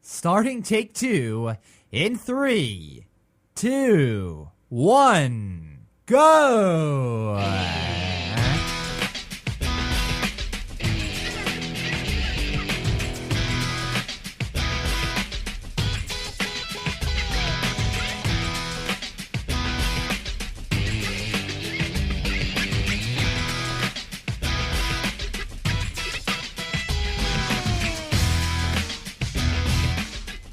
Starting take two in 3, 2, 1, go!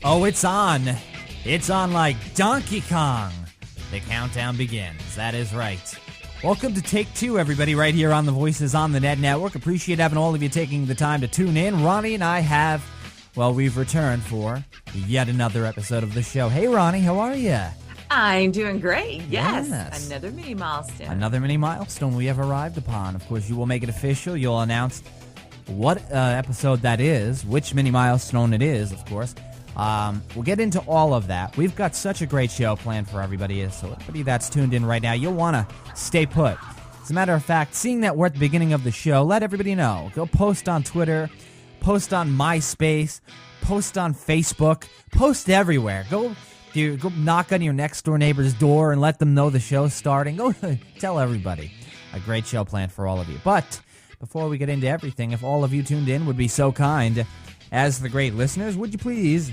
Oh, it's on. It's on like Donkey Kong. The countdown begins. That is right. Welcome to Take Two, everybody, right here on the Voices on the Net Network. Appreciate having all of you taking the time to tune in. Rhonie and I we've returned for yet another episode of the show. Hey, Rhonie, how are you? I'm doing great. Yes. Another mini milestone. Another mini milestone we have arrived upon. Of course, you will make it official. You'll announce what episode that is, which mini milestone it is, of course. We'll get into all of that. We've got such a great show planned for everybody, so everybody that's tuned in right now, you'll want to stay put. As a matter of fact, seeing that we're at the beginning of the show, let everybody know. Go post on Twitter, post on MySpace, post on Facebook, post everywhere. Go knock on your next door neighbor's door and let them know the show's starting. Go tell everybody. A great show planned for all of you. But before we get into everything, if all of you tuned in would be so kind as the great listeners, would you please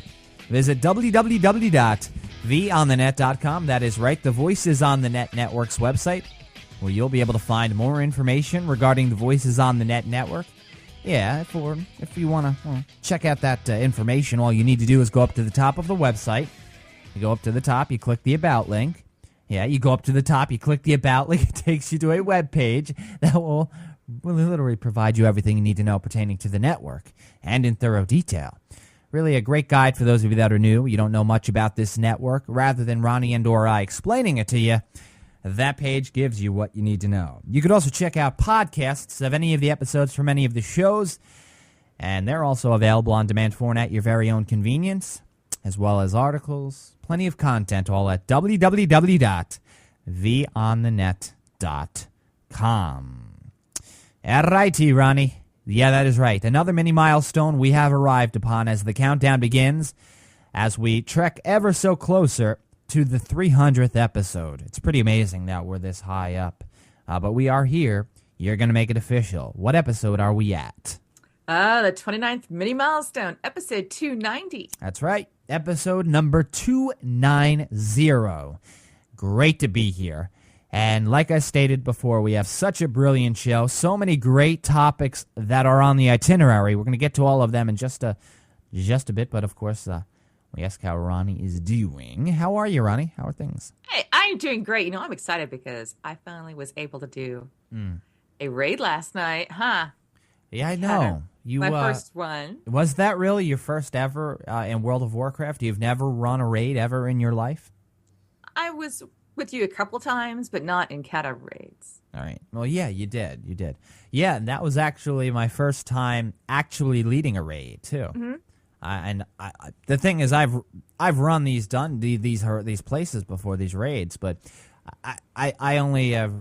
visit www.theonthenet.com. That is right, the Voices on the Net Network's website, where you'll be able to find more information regarding the Voices on the Net Network. Yeah, if you want to check out that information, all you need to do is go up to the top of the website. You go up to the top, you click the About link. Yeah, you go up to the top, you click the About link. It takes you to a web page that will literally provide you everything you need to know pertaining to the network, and in thorough detail. Really a great guide for those of you that are new. You don't know much about this network. Rather than Rhonie and or I explaining it to you, that page gives you what you need to know. You could also check out podcasts of any of the episodes from any of the shows, and they're also available on demand format at your very own convenience, as well as articles, plenty of content, all at www.theonthenet.com. All righty, Rhonie. Yeah, that is right. Another mini milestone we have arrived upon as the countdown begins, as we trek ever so closer to the 300th episode. It's pretty amazing that we're this high up. But we are here. You're going to make it official. What episode are we at? The 29th mini milestone, episode 290. That's right. Episode number 290. Great to be here. And like I stated before, we have such a brilliant show, so many great topics that are on the itinerary. We're going to get to all of them in just a bit, but of course, we ask how Rhonie is doing. How are you, Rhonie? How are things? Hey, I'm doing great. You know, I'm excited because I finally was able to do a raid last night, huh? Yeah, I know. My first one. Was that really your first ever in World of Warcraft? You've never run a raid ever in your life? I was with you a couple times, but not in Kata raids. All right. Well, yeah, you did. You did. Yeah, and that was actually my first time actually leading a raid too. Mm-hmm. The thing is, I've run these places before, these raids, but I've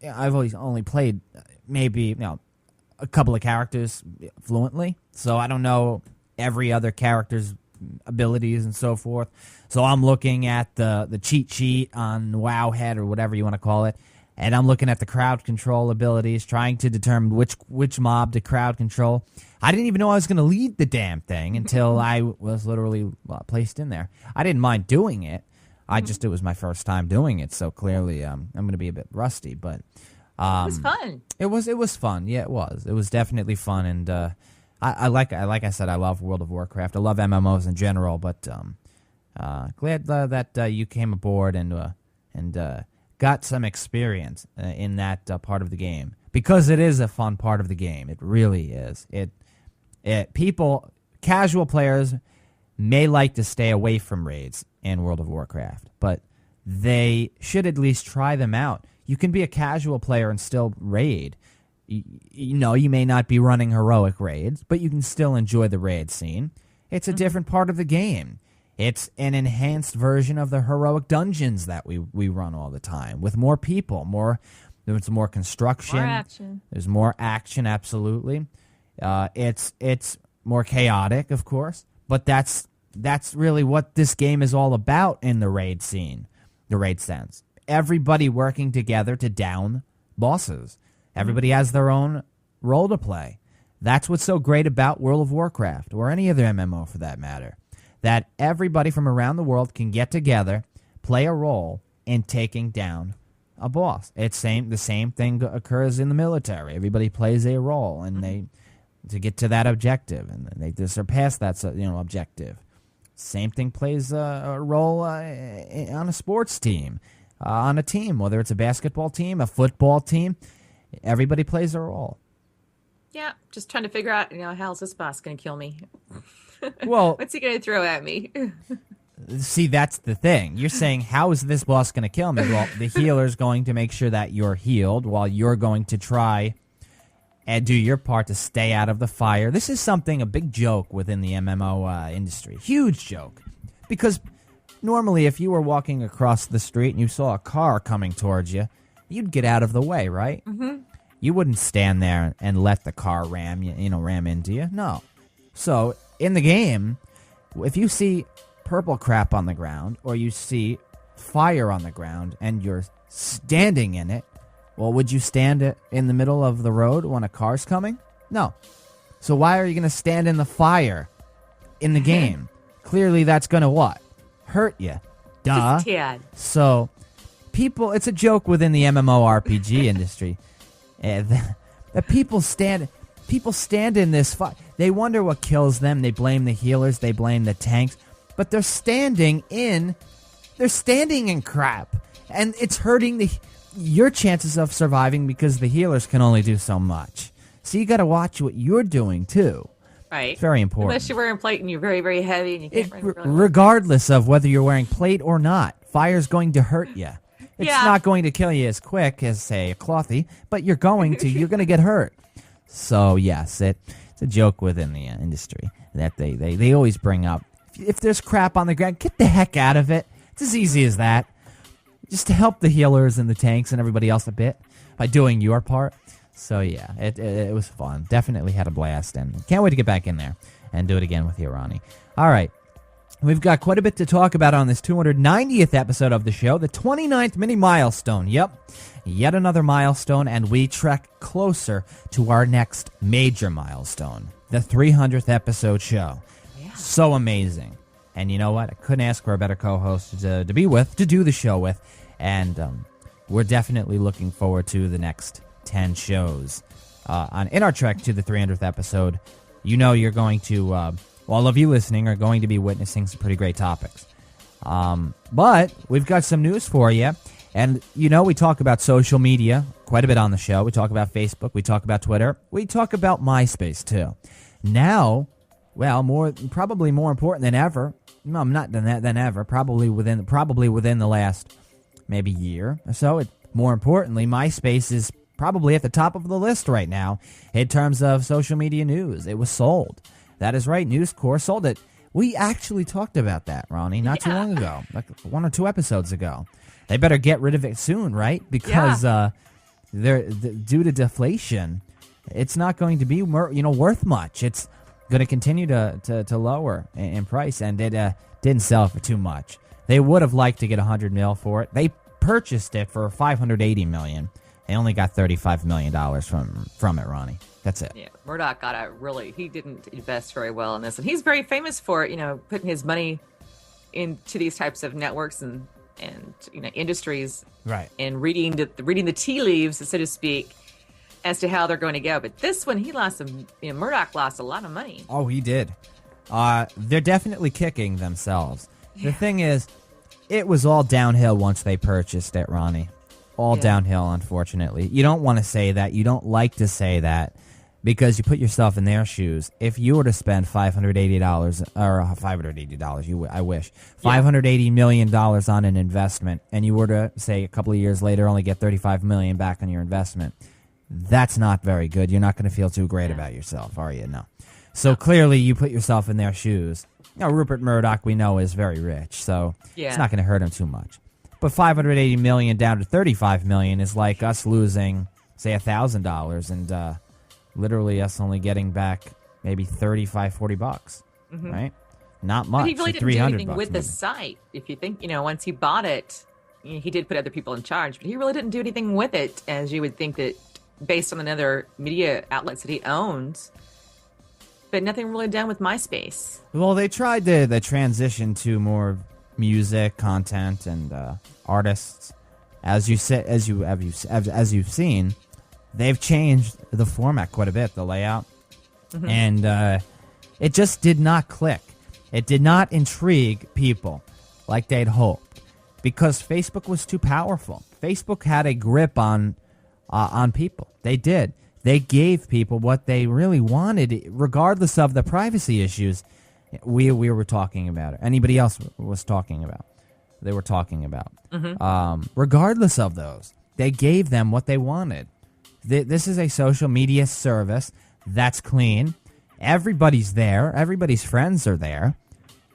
always only played maybe a couple of characters fluently, so I don't know every other character's abilities and so forth. So I'm looking at the cheat sheet on Wowhead or whatever you want to call it, and I'm looking at the crowd control abilities, trying to determine which mob to crowd control. I didn't even know I was going to lead the damn thing until I was literally placed in there. I didn't mind doing it. It was my first time doing it, so clearly I'm going to be a bit rusty. But it was fun. It was fun. Yeah, it was. It was definitely fun, and like I said, I love World of Warcraft. I love MMOs in general, but glad that you came aboard and got some experience in that part of the game, because it is a fun part of the game. It really is. Casual players may like to stay away from raids in World of Warcraft, but they should at least try them out. You can be a casual player and still raid. You may not be running heroic raids, but you can still enjoy the raid scene. It's a different part of the game. It's an enhanced version of the heroic dungeons that we run all the time, with more people, there's more construction. More action. There's more action, absolutely. It's more chaotic, of course, but that's that's really what this game is all about in the raid sense. Everybody working together to down bosses. Everybody has their own role to play. That's what's so great about World of Warcraft, or any other MMO for that matter, that everybody from around the world can get together, play a role in taking down a boss. The same thing occurs in the military. Everybody plays a role, and they to get to that objective, and they to surpass that objective. Same thing plays a role on a sports team, on a team, whether it's a basketball team, a football team. Everybody plays a role. Yeah, just trying to figure out, how's this boss going to kill me? Well, what's he going to throw at me? See, that's the thing. You're saying, how is this boss going to kill me? Well, the healer's going to make sure that you're healed while you're going to try and do your part to stay out of the fire. This is a big joke within the MMO industry. Huge joke. Because normally if you were walking across the street and you saw a car coming towards you, you'd get out of the way, right? Mm-hmm. You wouldn't stand there and let the car ram into you. No. So in the game, if you see purple crap on the ground or you see fire on the ground and you're standing in it, well, would you stand in the middle of the road when a car's coming? No. So why are you going to stand in the fire in the game? Clearly that's going to what? Hurt you. Duh. Just tad. So it's a joke within the MMORPG industry. The people stand in this fight. They wonder what kills them. They blame the healers. They blame the tanks. But they're standing in crap. And it's hurting your chances of surviving because the healers can only do so much. So you got to watch what you're doing too. Right. It's very important. Unless you're wearing plate and you're very, very heavy and you can't run really regardless of whether you're wearing plate or not, fire's going to hurt you. It's not going to kill you as quick as, say, a clothy, but you're going to get hurt. So, yes, it's a joke within the industry that they always bring up. If there's crap on the ground, get the heck out of it. It's as easy as that. Just to help the healers and the tanks and everybody else a bit by doing your part. So, yeah, it was fun. Definitely had a blast, and can't wait to get back in there and do it again with you, Rhonie. All right. We've got quite a bit to talk about on this 290th episode of the show, the 29th mini-milestone. Yep, yet another milestone, and we trek closer to our next major milestone, the 300th episode show. Yeah. So amazing. And you know what? I couldn't ask for a better co-host to do the show with, and we're definitely looking forward to the next 10 shows. In our trek to the 300th episode, you're going to... all of you listening are going to be witnessing some pretty great topics. But we've got some news for you. And, we talk about social media quite a bit on the show. We talk about Facebook. We talk about Twitter. We talk about MySpace, too. Now, probably more important than ever. No, not than ever. Probably within the last maybe year or so. More importantly, MySpace is probably at the top of the list right now in terms of social media news. It was sold. That is right. News Corps sold it. We actually talked about that, Rhonie, not too long ago, like 1 or 2 episodes ago. They better get rid of it soon, right? Because due to deflation, it's not going to be worth much. It's going to continue to lower in price, and it didn't sell for too much. They would have liked to get $100 million for it. They purchased it for $580 million. They only got $35 million from it, Rhonie. That's it. Yeah, Murdoch he didn't invest very well in this. And he's very famous for, putting his money into these types of networks and industries. Right. And reading the tea leaves, so to speak, as to how they're going to go. But this one, Murdoch lost a lot of money. Oh, he did. They're definitely kicking themselves. Yeah. The thing is, it was all downhill once they purchased it, Rhonie. All downhill, unfortunately. You don't want to say that. You don't like to say that because you put yourself in their shoes. If you were to spend $580 or $580, I wish, $580 million on an investment, and you were to, say, a couple of years later only get $35 million back on your investment, that's not very good. You're not going to feel too great about yourself, are you? No. So clearly you put yourself in their shoes. Rupert Murdoch, we know, is very rich, so it's not going to hurt him too much. But $580 million down to $35 million is like us losing, say, $1,000 and literally us only getting back maybe $35, $40, right? not much. But he really so didn't do anything $300 with the maybe. site. If you think, once he bought it, he did put other people in charge, but he really didn't do anything with it, as you would think that based on the other media outlets that he owns. But nothing really done with MySpace. Well, they tried the transition to more music content and artists. As you've seen, they've changed the format quite a bit, the layout, and it just did not click. It did not intrigue people like they'd hoped because Facebook was too powerful. Facebook had a grip on people. They did. They gave people what they really wanted, regardless of the privacy issues we were talking about, or anybody else was talking about. They were talking about. Regardless of those, they gave them what they wanted. This is a social media service that's clean. Everybody's there. Everybody's friends are there.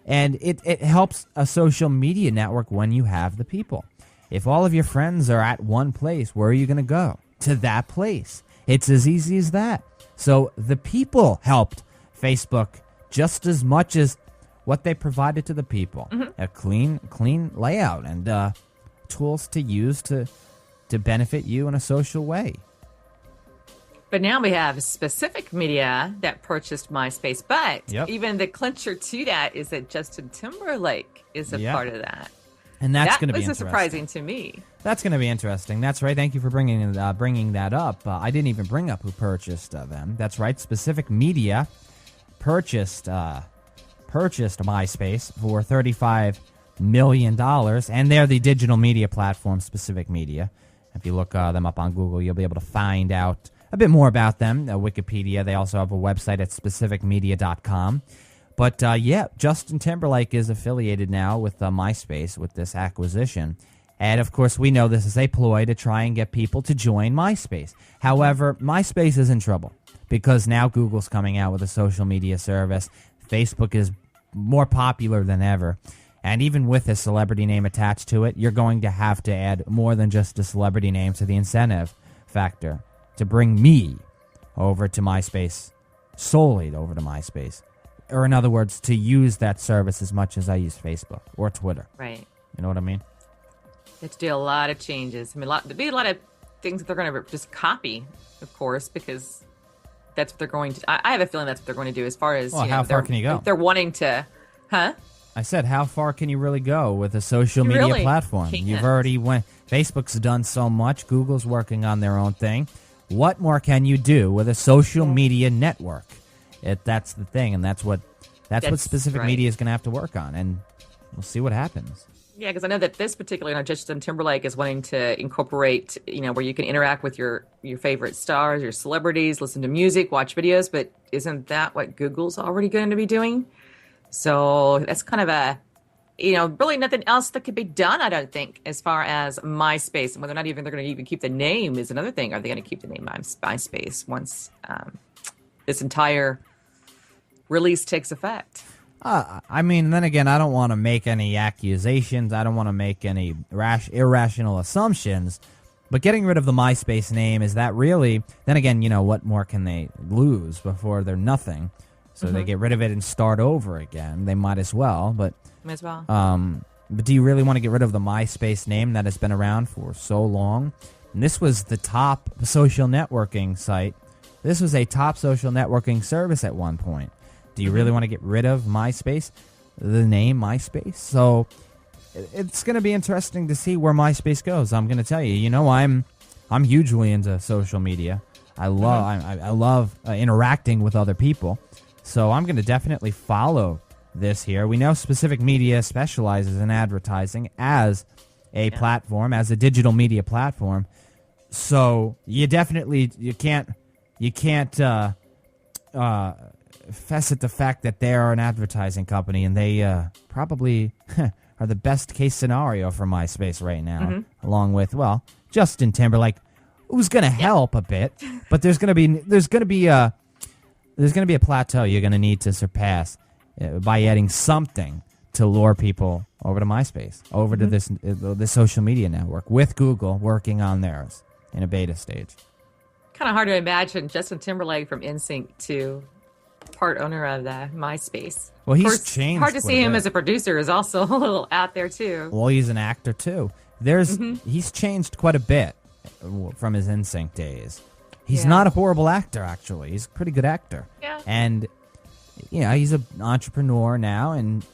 And it helps a social media network when you have the people. If all of your friends are at one place, where are you going to go? To that place. It's as easy as that. So the people helped Facebook just as much as what they provided to the people. A clean layout and tools to use to benefit you in a social way. But now we have specific media that purchased MySpace. But Yep. even the clincher to that is that Justin Timberlake is a part of that. And that's That going to be was interesting. surprising to me. That's going to be interesting. That's right. Thank you for bringing that up. I didn't even bring up who purchased them. That's right. Specific Media purchased MySpace for $35 million, and they're the digital media platform, Specific Media. If you look them up on Google, you'll be able to find out a bit more about them. Wikipedia. They also have a website at specificmedia.com. But, Justin Timberlake is affiliated now with MySpace with this acquisition. And, of course, we know this is a ploy to try and get people to join MySpace. However, MySpace is in trouble because now Google's coming out with a social media service. Facebook is more popular than ever. And even with a celebrity name attached to it, you're going to have to add more than just a celebrity name to the incentive factor to bring me over to MySpace, solely over to MySpace. Or in other words, to use that service as much as I use Facebook or Twitter. Right. You know what I mean? They have to do a lot of changes. I mean, there'll be a lot of things that they're going to just copy, of course, because that's what they're going to. I have a feeling that's what they're going to do as far as. Well, how far can you go? They're wanting to, huh? I said, how far can you really go with a social media really platform? can't. You've already went. Facebook's done so much. Google's working on their own thing. What more can you do with a social media network? That's the thing, and that's what Specific right. Media is going to have to work on, and we'll see what happens. Yeah, because I know that this particular, Justin Timberlake is wanting to incorporate, where you can interact with your favorite stars, your celebrities, listen to music, watch videos. But isn't that what Google's already going to be doing? So that's kind of a, really nothing else that could be done, I don't think, as far as MySpace. And whether or not they're going to even keep the name is another thing. Are they going to keep the name MySpace once this entire release takes effect? I mean, then again, I don't want to make any accusations. I don't want to make any irrational assumptions. But getting rid of the MySpace name, is that really... Then again, what more can they lose before they're nothing? So they get rid of it and start over again. They might as well. But do you really want to get rid of the MySpace name that has been around for so long? And this was the top social networking site. This was a top social networking service at one point. Do you really want to get rid of MySpace, the name MySpace? So it's going to be interesting to see where MySpace goes. I'm going to tell you, I'm hugely into social media. I love interacting with other people. So I'm going to definitely follow this here. We know Specific Media specializes in advertising as a platform, as a digital media platform. So you can't facet the fact that they are an advertising company, and they probably are the best case scenario for MySpace right now, along with Justin Timberlake, who's going to help a bit, but there's going to be a plateau you're going to need to surpass by adding something to lure people over to MySpace, over to this social media network, with Google working on theirs in a beta stage. Kind of hard to imagine Justin Timberlake from NSYNC to part owner of the MySpace. Well, Of he's course, changed hard to quite see a him bit. as a producer is also a little out there too. Well, he's an actor too. He's changed quite a bit from his NSYNC days. He's Yeah. not a horrible actor, actually. He's a pretty good actor. Yeah. And he's an entrepreneur now, and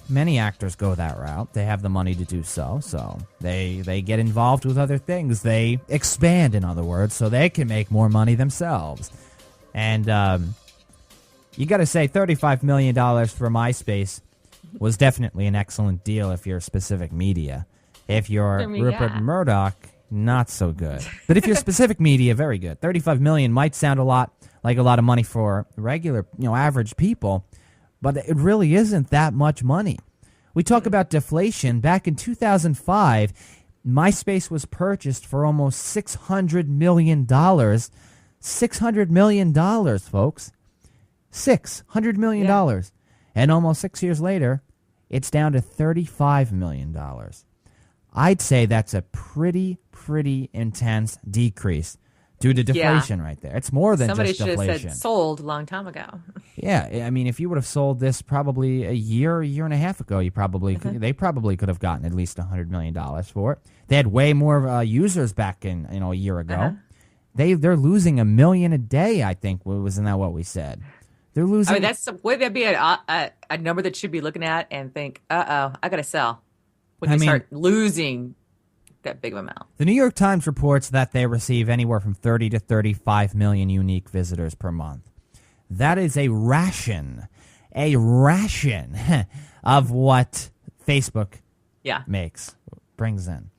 many actors go that route. They have the money to do so, they get involved with other things. They expand, in other words, so they can make more money themselves. And you got to say, $35 million for MySpace was definitely an excellent deal if you're specific media. If you're Rupert yeah. Murdoch, not so good. But if you're specific media, very good. $35 million might sound a lot like a lot of money for regular, average people, but it really isn't that much money. We talk about deflation. Back in 2005, MySpace was purchased for almost $600 million. $600 million, folks. $600 million. Yeah. And almost 6 years later, it's down to $35 million. I'd say that's a pretty intense decrease due to deflation right there. It's more than Somebody just should deflation. have said sold a long time ago. Yeah, I mean, if you would have sold this probably a year and a half ago, they probably could have gotten at least $100 million for it. They had way more users back in a year ago. They're losing $1 million a day. I think wasn't that what we said? They're losing. I mean, would that be a number that you'd be looking at and think, I got to sell when you start losing that big of amount. The New York Times reports that they receive anywhere from 30 to 35 million unique visitors per month. That is a ration of what Facebook brings in.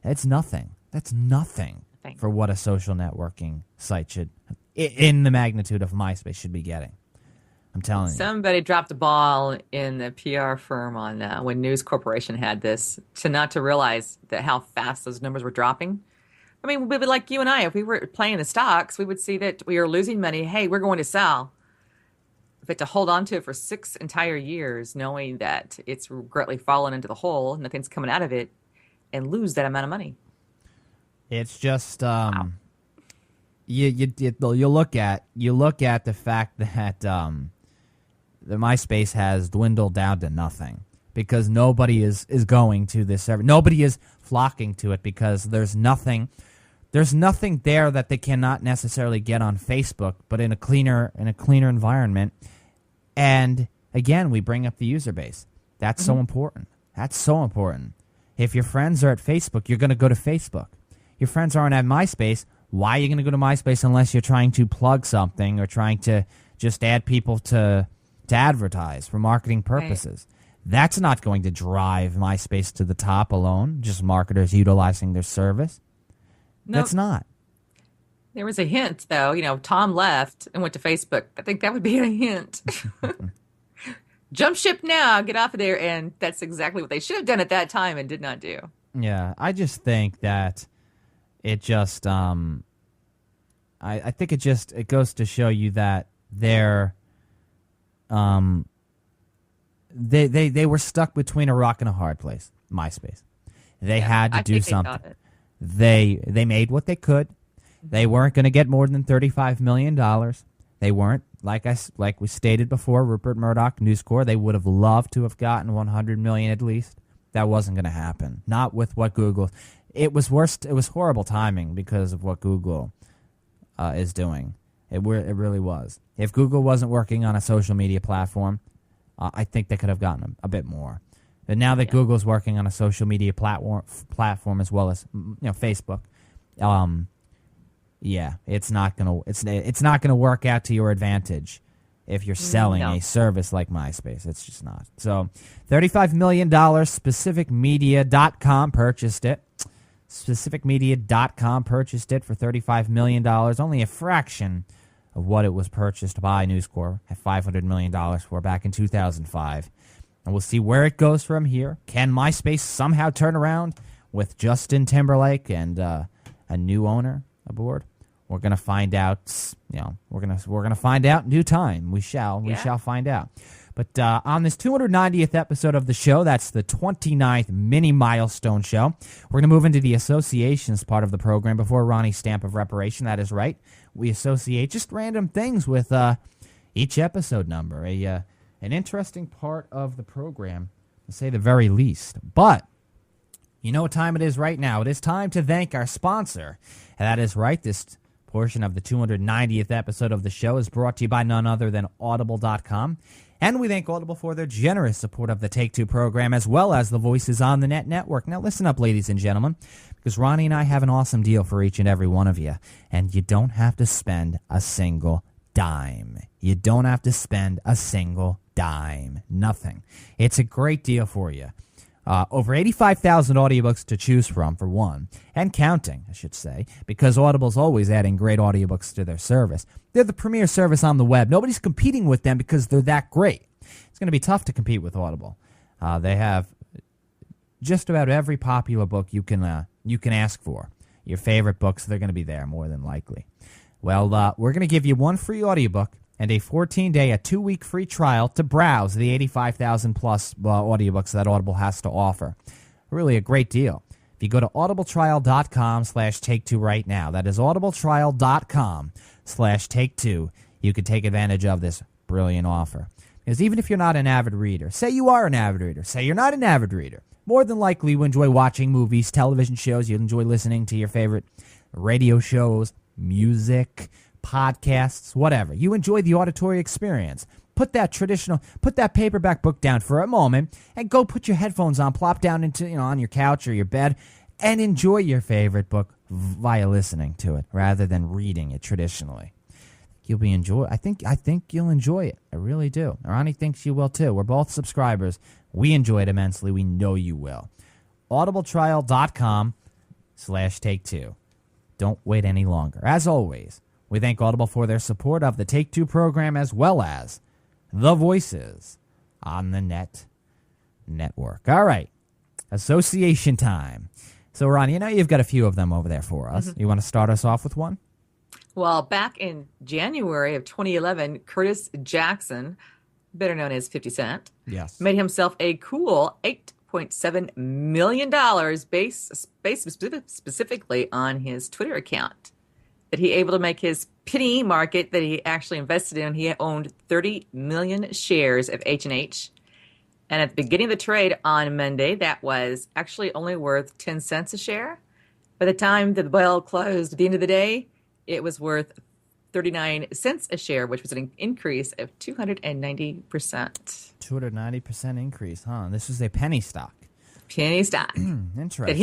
It's nothing. That's nothing for what a social networking site should, in the magnitude of MySpace, should be getting. I'm telling you. Somebody dropped the ball in the PR firm on when News Corporation had this, not to realize that how fast those numbers were dropping. I mean, we'd be like you and I, if we were playing the stocks, we would see that we are losing money. Hey, we're going to sell. But to hold on to it for 6 entire years, knowing that it's greatly fallen into the hole, nothing's coming out of it, and lose that amount of money. It's just you look at the fact that the MySpace has dwindled down to nothing because nobody is going to this server. Nobody is flocking to it because there's nothing there that they cannot necessarily get on Facebook, but in a cleaner environment. And again, we bring up the user base. That's so important. That's so important. If your friends are at Facebook, you're going to go to Facebook. Your friends aren't at MySpace. Why are you going to go to MySpace unless you're trying to plug something or trying to just add people to advertise for marketing purposes? Right. That's not going to drive MySpace to the top alone, just marketers utilizing their service. Nope. That's not. There was a hint, though. Tom left and went to Facebook. I think that would be a hint. Jump ship now, get off of there. And that's exactly what they should have done at that time and did not do. Yeah, I just think that it just, I think it goes to show you that they're, they were stuck between a rock and a hard place. MySpace. They had to do something. They made what they could. They weren't going to get more than $35 million. They weren't, like we stated before, Rupert Murdoch, News Corp. They would have loved to have gotten $100 million at least. That wasn't going to happen. Not with what Google. It was worst. It was horrible timing because of what Google is doing. It really was. If Google wasn't working on a social media platform, I think they could have gotten a bit more. But now that Google's working on a social media platform as well as Facebook, it's not gonna work out to your advantage if you're selling a service like MySpace. It's just not. So, $35 million. SpacificMedia.com purchased it. SpacificMedia.com purchased it for $35 million. Only a fraction of what it was purchased by News Corp at $500 million for back in 2005. And we'll see where it goes from here. Can MySpace somehow turn around with Justin Timberlake and a new owner aboard? We're gonna find out. We're gonna find out in due time. We shall find out. But on this 290th episode of the show, that's the 29th mini-milestone show, we're going to move into the associations part of the program before Rhonie's stamp of reparation. That is right. We associate just random things with, each episode number. An interesting part of the program, to say the very least. But you know what time it is right now. It is time to thank our sponsor. And that is right. This portion of the 290th episode of the show is brought to you by none other than Audible.com. And we thank Audible for their generous support of the Take-Two program as well as the Voices on the Net network. Now listen up, ladies and gentlemen, because Rhonie and I have an awesome deal for each and every one of you. And you don't have to spend a single dime. You don't have to spend a single dime. Nothing. It's a great deal for you. Over 85,000 audiobooks to choose from, for one, and counting, I should say, because Audible's always adding great audiobooks to their service. They're the premier service on the web. Nobody's competing with them because they're that great. It's going to be tough to compete with Audible. They have just about every popular book you can ask for. Your favorite books, they're going to be there more than likely. Well, we're going to give you one free audiobook and a 14-day, a 2-week free trial to browse the 85,000-plus audiobooks that Audible has to offer. Really a great deal. If you go to audibletrial.com/take2 right now, that is audibletrial.com/take2, you can take advantage of this brilliant offer. Because even if you're not an avid reader, say you are an avid reader, say you're not an avid reader, more than likely you enjoy watching movies, television shows, you enjoy listening to your favorite radio shows, music, podcasts, whatever. You enjoy the auditory experience. Put that paperback book down for a moment and go put your headphones on, plop down into, on your couch or your bed and enjoy your favorite book via listening to it rather than reading it traditionally. I think you'll enjoy it. I really do. Rhonie thinks you will too. We're both subscribers. We enjoy it immensely. We know you will. audibletrial.com/take2. Don't wait any longer. As always, we thank Audible for their support of the Take-Two program as well as the Voices on the Net network. All right, association time. So, Rhonie, you've got a few of them over there for us. Mm-hmm. You want to start us off with one? Well, back in January of 2011, Curtis Jackson, better known as 50 Cent, yes, made himself a cool $8.7 million based specifically on his Twitter account. That he able to make his penny market that he actually invested in. He owned 30 million shares of H&H. And at the beginning of the trade on Monday, that was actually only worth 10 cents a share. By the time the bell closed at the end of the day, it was worth 39 cents a share, which was an increase of 290%. 290% increase, huh? This was a penny stock. Penny stock. Interesting. That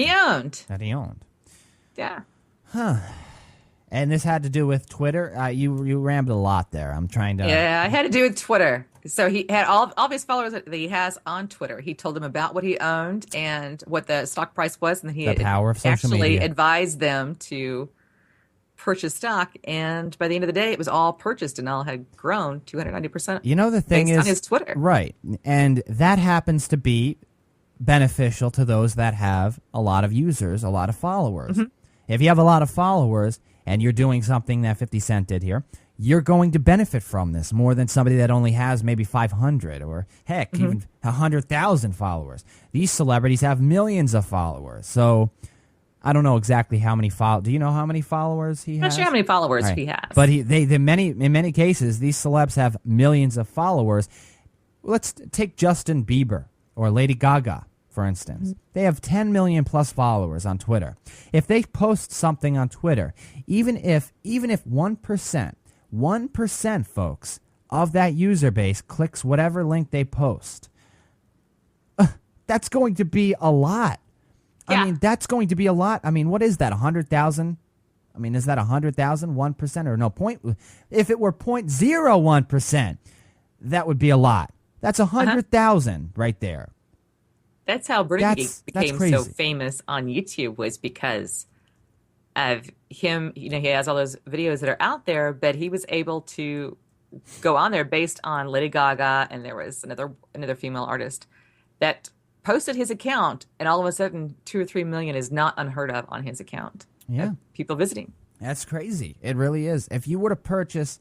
he owned. Yeah. Huh. And this had to do with Twitter? You rambled a lot there. I'm trying to... Yeah, it had to do with Twitter. So he had all of his followers that he has on Twitter. He told them about what he owned and what the stock price was. And then he the power of social media. Advised them to purchase stock. And by the end of the day, it was all purchased and all had grown 290%. The thing is... on his Twitter. Right. And that happens to be beneficial to those that have a lot of users, a lot of followers. Mm-hmm. If you have a lot of followers... and you're doing something that 50 Cent did here, you're going to benefit from this more than somebody that only has maybe 500 or, heck, even 100,000 followers. These celebrities have millions of followers. So I don't know exactly how many followers. Do you know how many followers he has? I'm not sure how many followers he has. But in many cases, these celebs have millions of followers. Let's take Justin Bieber or Lady Gaga, for instance. They have 10 million plus followers on Twitter. If they post something on Twitter, even if 1%, folks, of that user base clicks whatever link they post, that's going to be a lot. Yeah. I mean, that's going to be a lot. I mean, what is that, 100,000? I mean, is that 100,000, 1% or no point? If it were 0.01%, that would be a lot. That's 100,000 right there. That's how Britney became crazy. So famous on YouTube, was because of him. He has all those videos that are out there, but he was able to go on there based on Lady Gaga, and there was another female artist that posted his account, and all of a sudden 2 or 3 million is not unheard of on his account. Yeah, people visiting. That's crazy. It really is. If you were to purchase,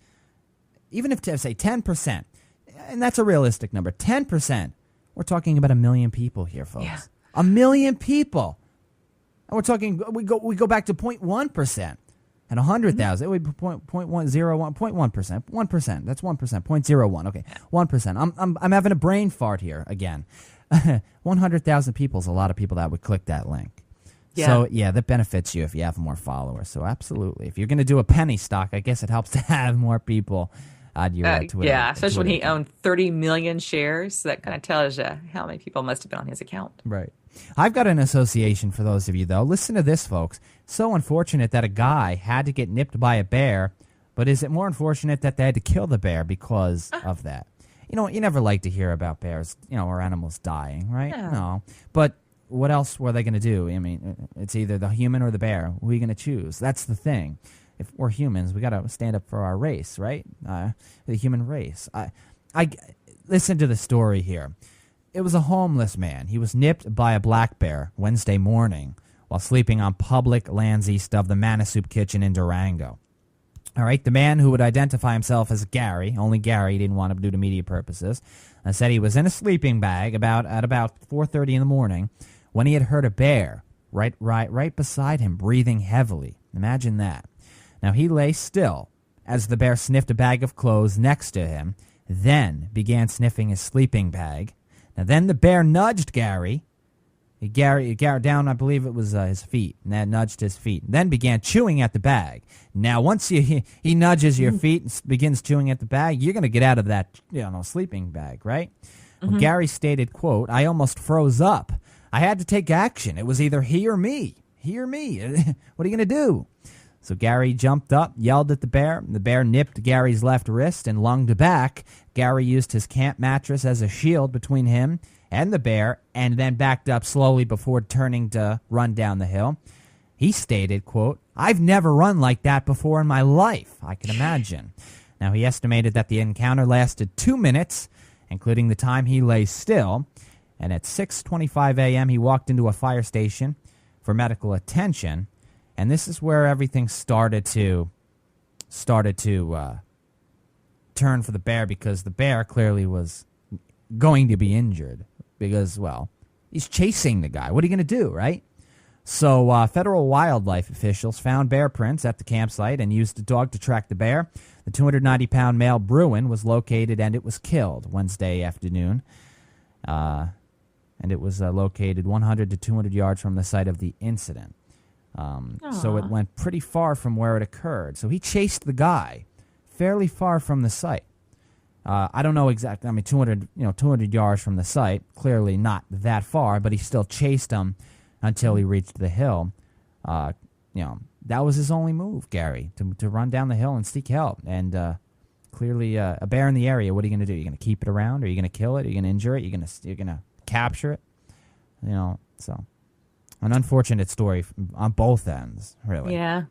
even if to say 10%, and that's a realistic number, 10%. We're talking about 1 million people here, folks. Yeah. 1 million people. And we're talking, we go back to 0.1%. At 100,000, it would be 0.101, 0.1%, 1%. That's 1%, 0.01. Okay, 1%. I'm having a brain fart here again. 100,000 people is a lot of people that would click that link. Yeah. So, yeah, that benefits you if you have more followers. So, absolutely. If you're going to do a penny stock, I guess it helps to have more people on your Twitter. Yeah, especially when he account. owned 30 million shares. So that kind of tells you how many people must have been on his account. Right. I've got an association for those of you, though. Listen to this, folks. So unfortunate that a guy had to get nipped by a bear, but is it more unfortunate that they had to kill the bear because of that? You know, you never like to hear about bears, or animals dying, right? No. But what else were they going to do? I mean, it's either the human or the bear. Who are you going to choose? That's the thing. If we're humans, we got to stand up for our race, right? The human race. I listen to the story here. It was a homeless man. He was nipped by a black bear Wednesday morning while sleeping on public lands east of the Manasoup Kitchen in Durango. All right, the man who would identify himself as Gary, only Gary, didn't want to do to media purposes, said he was in a sleeping bag at about 4:30 in the morning when he had heard a bear right beside him, breathing heavily. Imagine that. Now, he lay still as the bear sniffed a bag of clothes next to him, then began sniffing his sleeping bag. Now, then the bear nudged Gary down, I believe it was his feet, and that nudged his feet, then began chewing at the bag. Now, once he nudges your feet and begins chewing at the bag, you're going to get out of that sleeping bag, right? Well, Gary stated, quote, "I almost froze up. I had to take action. It was either he or me. He or me. What are you going to do?" So Gary jumped up, yelled at the bear. The bear nipped Gary's left wrist and lunged back. Gary used his camp mattress as a shield between him and the bear, and then backed up slowly before turning to run down the hill. He stated, quote, "I've never run like that before in my life. I can imagine." Now, he estimated that the encounter lasted 2 minutes, including the time he lay still, and at 6:25 a.m. he walked into a fire station for medical attention. And this is where everything started to turn for the bear, because the bear clearly was going to be injured because, well, he's chasing the guy. What are you going to do, right? So federal wildlife officials found bear prints at the campsite and used a dog to track the bear. The 290-pound male Bruin was located and it was killed Wednesday afternoon. And it was located 100 to 200 yards from the site of the incident. So it went pretty far from where it occurred. So he chased the guy fairly far from the site. I don't know exactly. I mean, 200 yards from the site. Clearly not that far, but he still chased him until he reached the hill. That was his only move, Gary, to run down the hill and seek help. And clearly, a bear in the area. What are you going to do? You're going to keep it around? Are you going to kill it? Are you going to injure it? You're going to capture it? So. An unfortunate story on both ends, really. Yeah.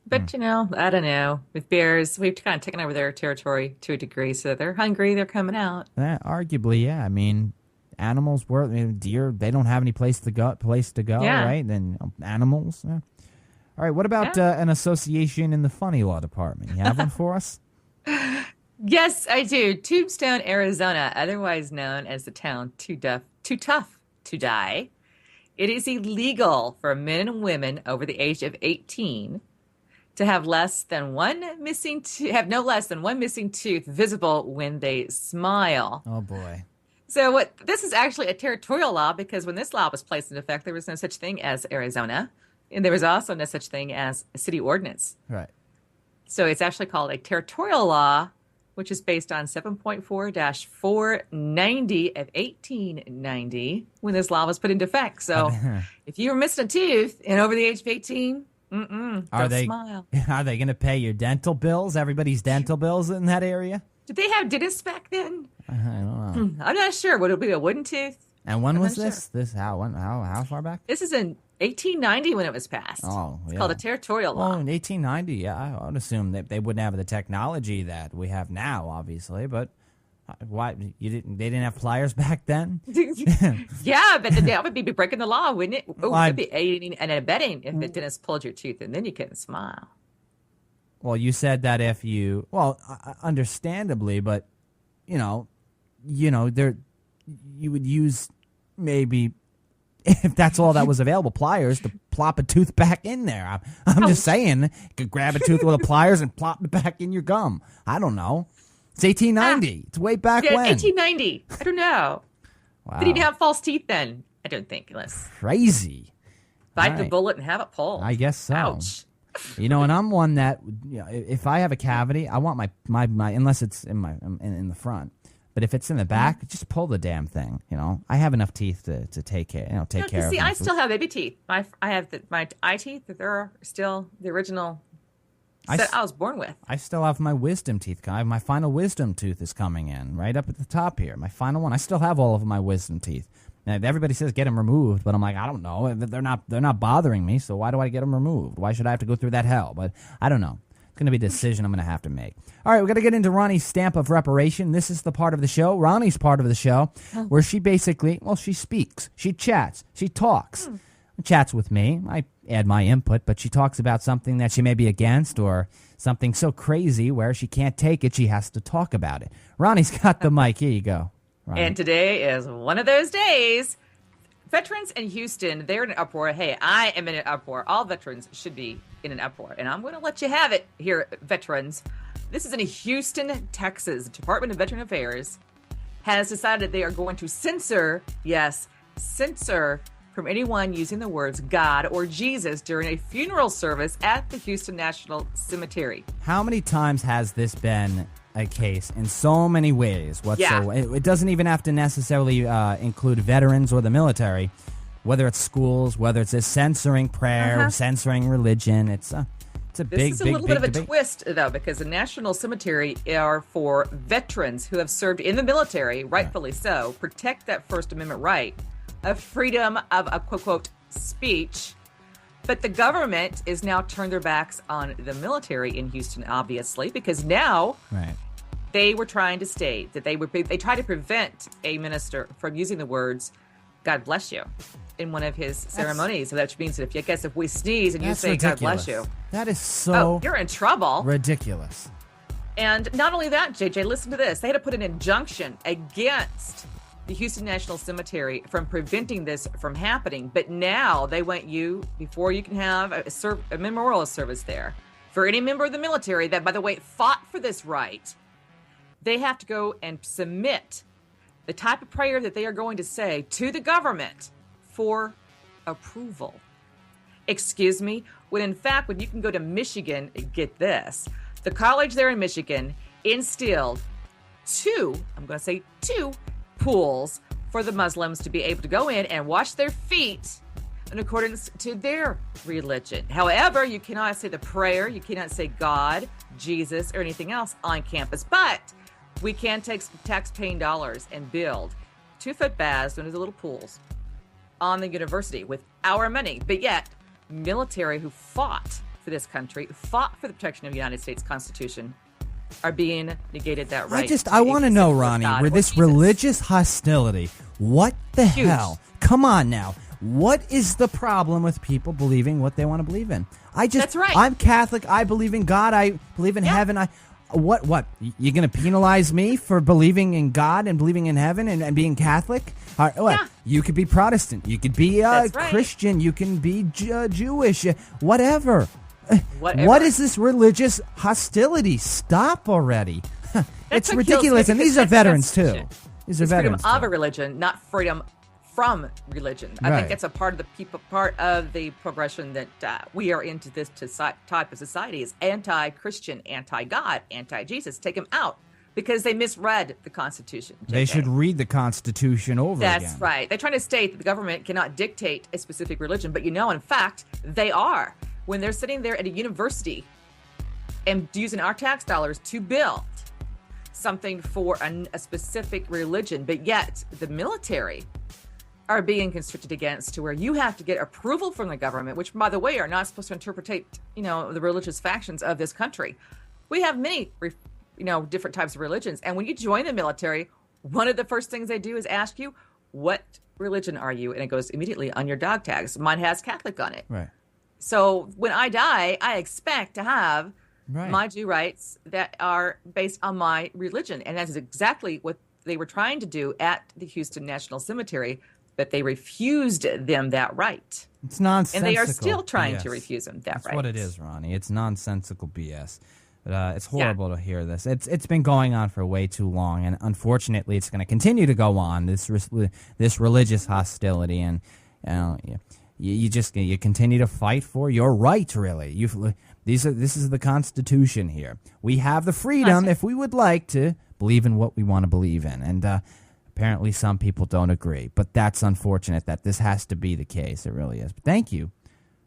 But, I don't know. With bears, we've kind of taken over their territory to a degree, so they're hungry, they're coming out. Arguably, yeah. I mean, animals deer, they don't have any place to go, right? Then animals. Yeah. All right, what about an association in the funny law department? You have one for us? Yes, I do. Tombstone, Arizona, otherwise known as the town Too Tough to Die. It is illegal for men and women over the age of 18 to have no less than one missing tooth visible when they smile. Oh boy. So this is actually a territorial law, because when this law was placed in effect, there was no such thing as Arizona, and there was also no such thing as a city ordinance. Right. So it's actually called a territorial law, which is based on 7.4-490 of 1890 when this law was put into effect. So if you were missing a tooth and over the age of 18, don't smile. Are they going to pay your dental bills, everybody's dental bills in that area? Did they have dentists back then? I don't know. I'm not sure. Would it be a wooden tooth? And when was this? Sure. How far back? This is in 1890 when it was passed. Oh, yeah. It's called a territorial law. Well, in 1890, yeah, I would assume that they wouldn't have the technology that we have now, obviously. But why they didn't have pliers back then? Yeah, but that would be breaking the law, wouldn't it? It'd be aiding and abetting if the dentist pulled your tooth and then you couldn't smile. Well, you said that if you, understandably, but you would use maybe if that's all that was available, pliers to plop a tooth back in there. I'm just saying, you could grab a tooth with a pliers and plop it back in your gum. I don't know. It's 1890. It's way back when. 1890. I don't know. Wow. Did he have false teeth then? I don't think. Unless Crazy. bite the bullet and have it pulled. I guess so. Ouch. And I'm one that, if I have a cavity, I want my unless it's in the front, but if it's in the back, just pull the damn thing. I have enough teeth to take care. Take care of. See, I still have baby teeth. I have my eye teeth that are still the original set I was born with. I still have my wisdom teeth. My final wisdom tooth is coming in right up at the top here. My final one. I still have all of my wisdom teeth. Now, everybody says get them removed, but I'm like, I don't know. They're not bothering me, so why do I get them removed? Why should I have to go through that hell? But I don't know. It's going to be a decision I'm going to have to make. All right, we're going to get into Rhonie's stamp of reparation. This is the part of the show, Rhonie's part of the show, where she basically, she speaks, she chats, she talks. Chats with me. I add my input, but she talks about something that she may be against or something so crazy where she can't take it, she has to talk about it. Rhonie's got the mic. Here you go. Rhonie. And today is one of those days. Veterans in Houston, they're in an uproar. Hey, I am in an uproar. All veterans should be in an uproar. And I'm going to let you have it here, veterans. This is in Houston, Texas. The Department of Veteran Affairs has decided they are going to censor from anyone using the words God or Jesus during a funeral service at the Houston National Cemetery. How many times has this been a case in so many ways? It doesn't even have to necessarily include veterans or the military, whether it's schools, whether it's censoring prayer, censoring religion. It's a big, This is a little bit of a debate. twist, though, because the National Cemetery are for veterans who have served in the military, rightfully so, protect that First Amendment right of freedom of a quote speech. But the government is now turned their backs on the military in Houston, obviously, because now they were trying to state that they tried to prevent a minister from using the words "God bless you" in one of his ceremonies. So that means that if we sneeze and you say ridiculous. "God bless you," that is so you're in trouble. Ridiculous. And not only that, JJ, listen to this. They had to put an injunction against the Houston National Cemetery from preventing this from happening. But now they want before you can have a memorial service there, for any member of the military that, by the way, fought for this right, they have to go and submit the type of prayer that they are going to say to the government for approval. Excuse me? When in fact, when you can go to Michigan, get this, the college there in Michigan instilled two pools for the Muslims to be able to go in and wash their feet in accordance to their religion. However, you cannot say the prayer, you cannot say God, Jesus, or anything else on campus, but we can take tax-paying dollars and build 2-foot baths, known as the little pools, on the university with our money. But yet, military who fought for this country, fought for the protection of the United States Constitution, are being negated that right. I want to know, Rhonie, where this religious hostility, what the hell? Come on now. What is the problem with people believing what they want to believe in? That's right. I'm Catholic. I believe in God. I believe in heaven. What? You're going to penalize me for believing in God and believing in heaven and being Catholic? You could be Protestant. You could be Christian. You can be Jewish. Whatever. What is this religious hostility? Stop already. It's ridiculous. And these are veterans, too. These are veterans. Freedom of a religion, not freedom from religion. I think that's a part of the progression that we are into this type of society is anti-Christian, anti-God, anti-Jesus. Take them out because they misread the Constitution. JJ. They should read the Constitution over again. That's right. They're trying to state that the government cannot dictate a specific religion, but in fact, they are. When they're sitting there at a university and using our tax dollars to build something for a specific religion, but yet the military are being constricted against to where you have to get approval from the government, which, by the way, are not supposed to interpret, the religious factions of this country. We have many, different types of religions. And when you join the military, one of the first things they do is ask you, what religion are you? And it goes immediately on your dog tags. Mine has Catholic on it. Right. So when I die, I expect to have my due rights that are based on my religion. And that is exactly what they were trying to do at the Houston National Cemetery. but they refused them that right. It's nonsensical. And they are still trying BS. to refuse them that That's right. what it is, Rhonie. It's nonsensical BS. But it's horrible to hear this. It's been going on for way too long, and unfortunately, it's going to continue to go on. This religious hostility, and you continue to fight for your right. Really, this is the Constitution here. We have the freedom, if we would like, to believe in what we want to believe in, and apparently some people don't agree. But that's unfortunate that this has to be the case. It really is. But thank you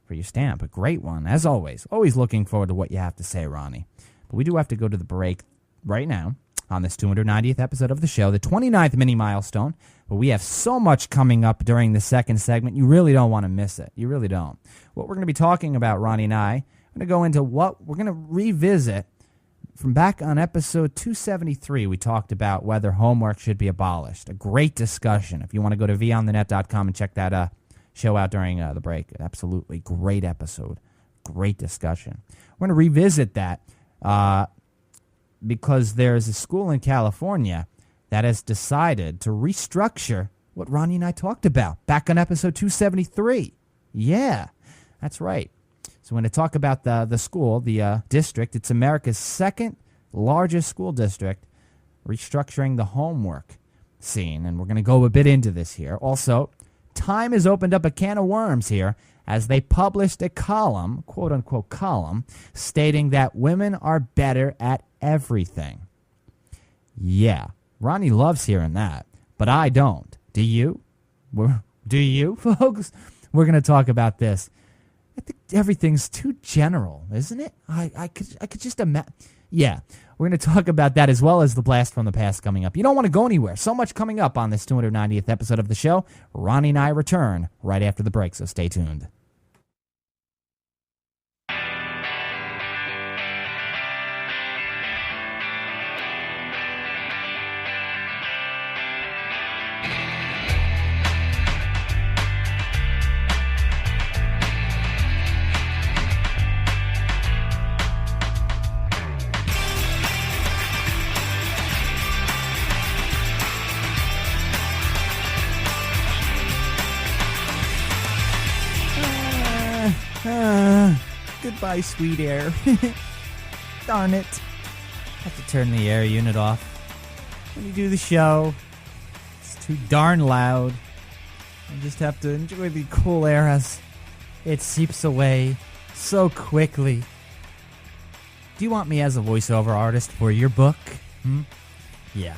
for your stamp, a great one as always. Always looking forward to what you have to say, Rhonie. But we do have to go to the break right now on this 290th episode of the show, the 29th mini-milestone. But we have so much coming up during the second segment, you really don't want to miss it. You really don't. What we're going to be talking about, Rhonie and I, we're going to go into what we're going to revisit from back on episode 273. We talked about whether homework should be abolished. A great discussion. If you want to go to vonthenet.com and check that show out during the break. Absolutely great episode. Great discussion. We're going to revisit that. Because there's a school in California that has decided to restructure what Rhonie and I talked about back on episode 273. Yeah, that's right. So we're going to talk about the school, the district. It's America's second largest school district, restructuring the homework scene. And we're going to go a bit into this here. Also, Time has opened up a can of worms here as they published a column, quote-unquote column, stating that women are better at everything. Yeah, Rhonie loves hearing that, but I don't. Do you? Do you, folks? We're going to talk about this. I think everything's too general, isn't it? I could just imagine. Yeah, we're going to talk about that as well as the blast from the past coming up. You don't want to go anywhere. So much coming up on this 290th episode of the show. Rhonie and I return right after the break, so stay tuned. Goodbye, sweet air. Darn it. I have to turn the air unit off when you do the show. It's too darn loud. I just have to enjoy the cool air as it seeps away so quickly. Do you want me as a voiceover artist for your book? Yeah.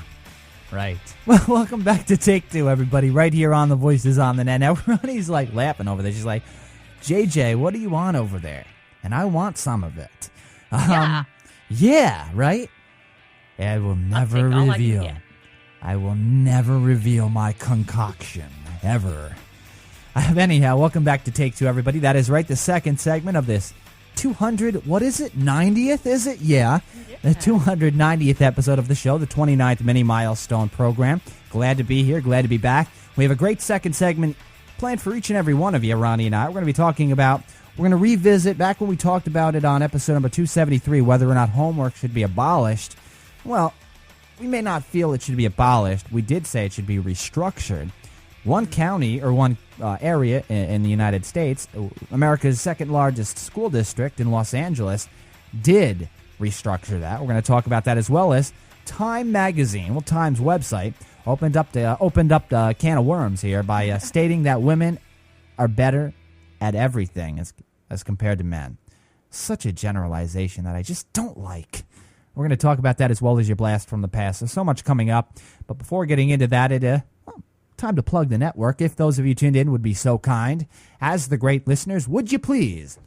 Right. Well, welcome back to Take Two, everybody. Right here on the Voices on the Net. Now, Rhonie's like laughing over there. She's like, JJ, what do you want over there? And I want some of it. Yeah, right? I will never reveal. I will never reveal my concoction, ever. Anyhow, welcome back to Take Two, everybody. That is right, the second segment of this 200, what is it, 90th, is it? Yeah. The 290th episode of the show, the 29th mini-milestone program. Glad to be here, glad to be back. We have a great second segment planned for each and every one of you, Rhonie and I. We're going to be talking about, we're going to revisit back when we talked about it on episode number 273, whether or not homework should be abolished. Well, we may not feel it should be abolished. We did say it should be restructured. One county or one area in the United States, America's second largest school district in Los Angeles, did restructure that. We're going to talk about that as well as Time magazine, Time's website, opened up the can of worms here by stating that women are better at everything as compared to men. Such a generalization that I just don't like. We're going to talk about that as well as your blast from the past. There's so much coming up. But before getting into that, time to plug the network. If those of you tuned in would be so kind, as the great listeners, would you please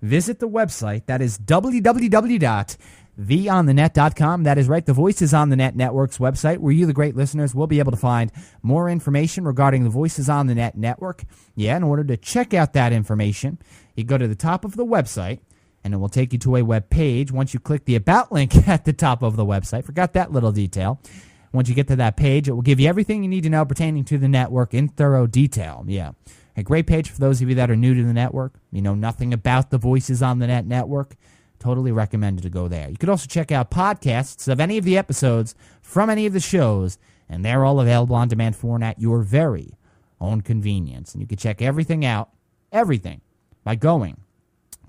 visit the website. That is www.theonthenet.com. That is right, the Voices on the Net Network's website, where you, the great listeners, will be able to find more information regarding the Voices on the Net Network. Yeah, in order to check out that information, you go to the top of the website, and it will take you to a web page. Once you click the About link at the top of the website, forgot that little detail. Once you get to that page, it will give you everything you need to know pertaining to the network in thorough detail. Yeah. A great page for those of you that are new to the network. You know nothing about the Voices on the Net network. Totally recommended to go there. You could also check out podcasts of any of the episodes from any of the shows, and they're all available on demand form at your very own convenience. And you can check everything out, by going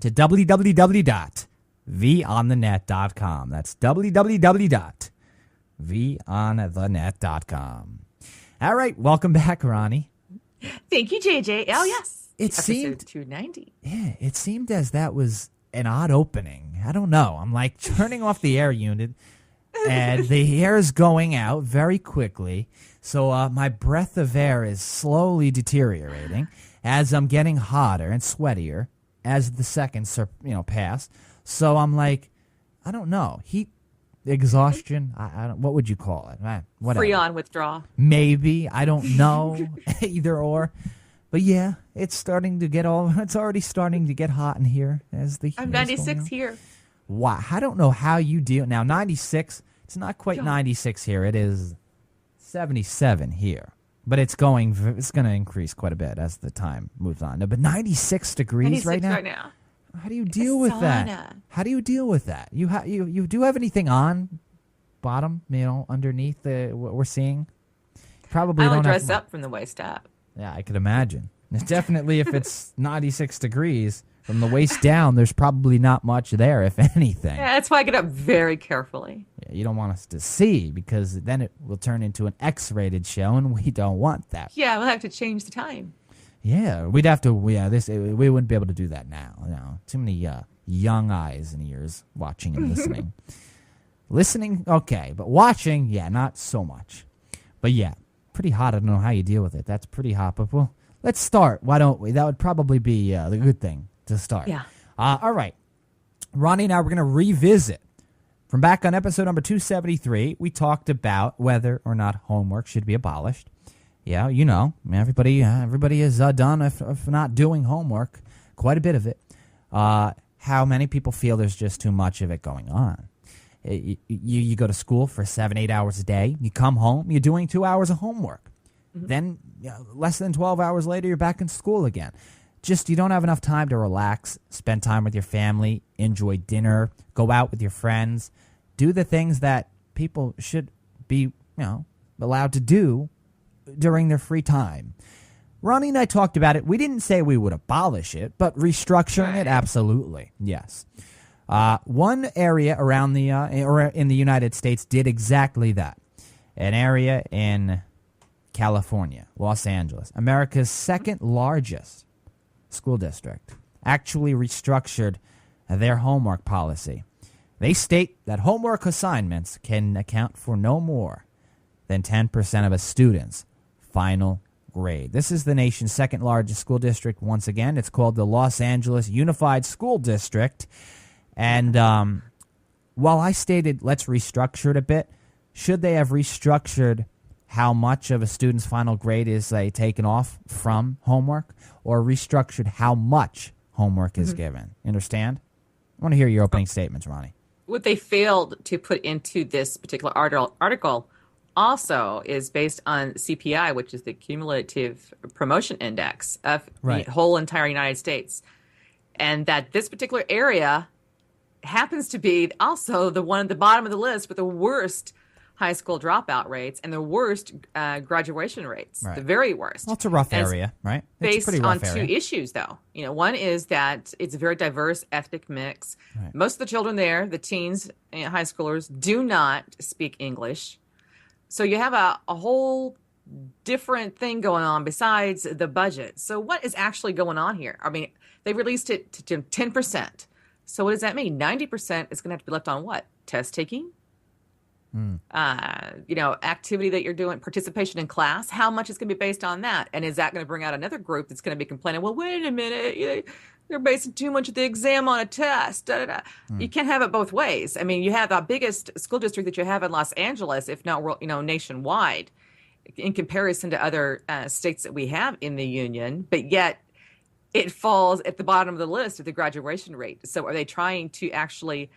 to www.vonthenet.com. That's www.vonthenet.com. All right, welcome back, Rhonie. Thank you, JJ. Oh, yes. It Episode seemed 290. Yeah, it seemed as that was an odd opening. I don't know. I'm like turning off the air unit, and the air is going out very quickly. So my breath of air is slowly deteriorating as I'm getting hotter and sweatier as the seconds pass. So I'm like, I don't know, heat exhaustion. I don't. What would you call it? Whatever. Freon withdrawal. Maybe, I don't know. Either or. But yeah, it's already starting to get hot in here as the. I'm 96 here. Wow, I don't know how you deal now. 96. It's not quite 96 here. It is 77 here, but it's going to increase quite a bit as the time moves on. But 96 degrees 96 right now. How do you deal with that? How do you deal with that? You do have anything on bottom? Underneath what we're seeing. Probably I don't only have dress up from the waist up. Yeah, I could imagine. Definitely, if it's 96 degrees from the waist down, there's probably not much there, if anything. Yeah, that's why I get up very carefully. Yeah, you don't want us to see, because then it will turn into an X-rated show, and we don't want that. Yeah, we'll have to change the time. Yeah, we'd have to. We wouldn't be able to do that now. No, too many young eyes and ears watching and listening. Listening, okay, but watching, yeah, not so much. But yeah. Pretty hot. I don't know how you deal with it. That's pretty hot. But let's start. Why don't we? That would probably be the good thing to start. Yeah. All right. Rhonie and I, we're going to revisit. From back on episode number 273, we talked about whether or not homework should be abolished. Yeah, everybody is done, if not doing homework, quite a bit of it. How many people feel there's just too much of it going on? You go to school for 7-8 hours a day. You come home, you're doing 2 hours of homework. Mm-hmm. Then less than 12 hours later, you're back in school again. Just you don't have enough time to relax, spend time with your family, enjoy dinner, go out with your friends, do the things that people should be allowed to do during their free time. Rhonie and I talked about it. We didn't say we would abolish it, but restructuring it, absolutely, yes. One area around or in the United States did exactly that. An area in California, Los Angeles, America's second largest school district, actually restructured their homework policy. They state that homework assignments can account for no more than 10% of a student's final grade. This is the nation's second largest school district. Once again, it's called the Los Angeles Unified School District. And while I stated let's restructure it a bit, should they have restructured how much of a student's final grade is taken off from homework, or restructured how much homework is given? Understand? I want to hear your opening statements, Rhonie. What they failed to put into this particular article also is based on CPI, which is the Cumulative Promotion Index of the whole entire United States. And that this particular area happens to be also the one at the bottom of the list with the worst high school dropout rates and the worst graduation rates, the very worst. Well, it's a rough area, right? Based on two issues, though. One is that it's a very diverse ethnic mix. Right. Most of the children there, the teens and high schoolers, do not speak English. So you have a whole different thing going on besides the budget. So what is actually going on here? I mean, they released it to 10%. So what does that mean? 90% is going to have to be left on what? Test taking? Activity that you're doing, participation in class. How much is going to be based on that? And is that going to bring out another group that's going to be complaining, well, wait a minute, they're basing too much of the exam on a test. You can't have it both ways. I mean, you have the biggest school district that you have in Los Angeles, if not, nationwide, in comparison to other states that we have in the union, but yet it falls at the bottom of the list of the graduation rate. So are they trying to actually,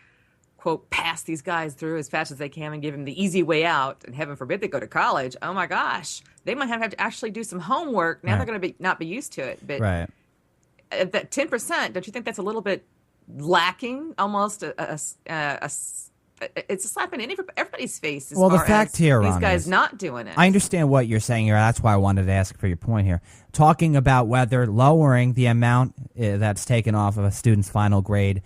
quote, pass these guys through as fast as they can and give them the easy way out? And heaven forbid they go to college. Oh my gosh, they might have to actually do some homework. Now they're going to not be used to it. But that 10%, don't you think that's a little bit lacking? Almost a it's a slap in everybody's face. Well, the fact here, these Ronnie, guys is not doing it. I understand what you're saying here. That's why I wanted to ask for your point here. Talking about whether lowering the amount that's taken off of a student's final grade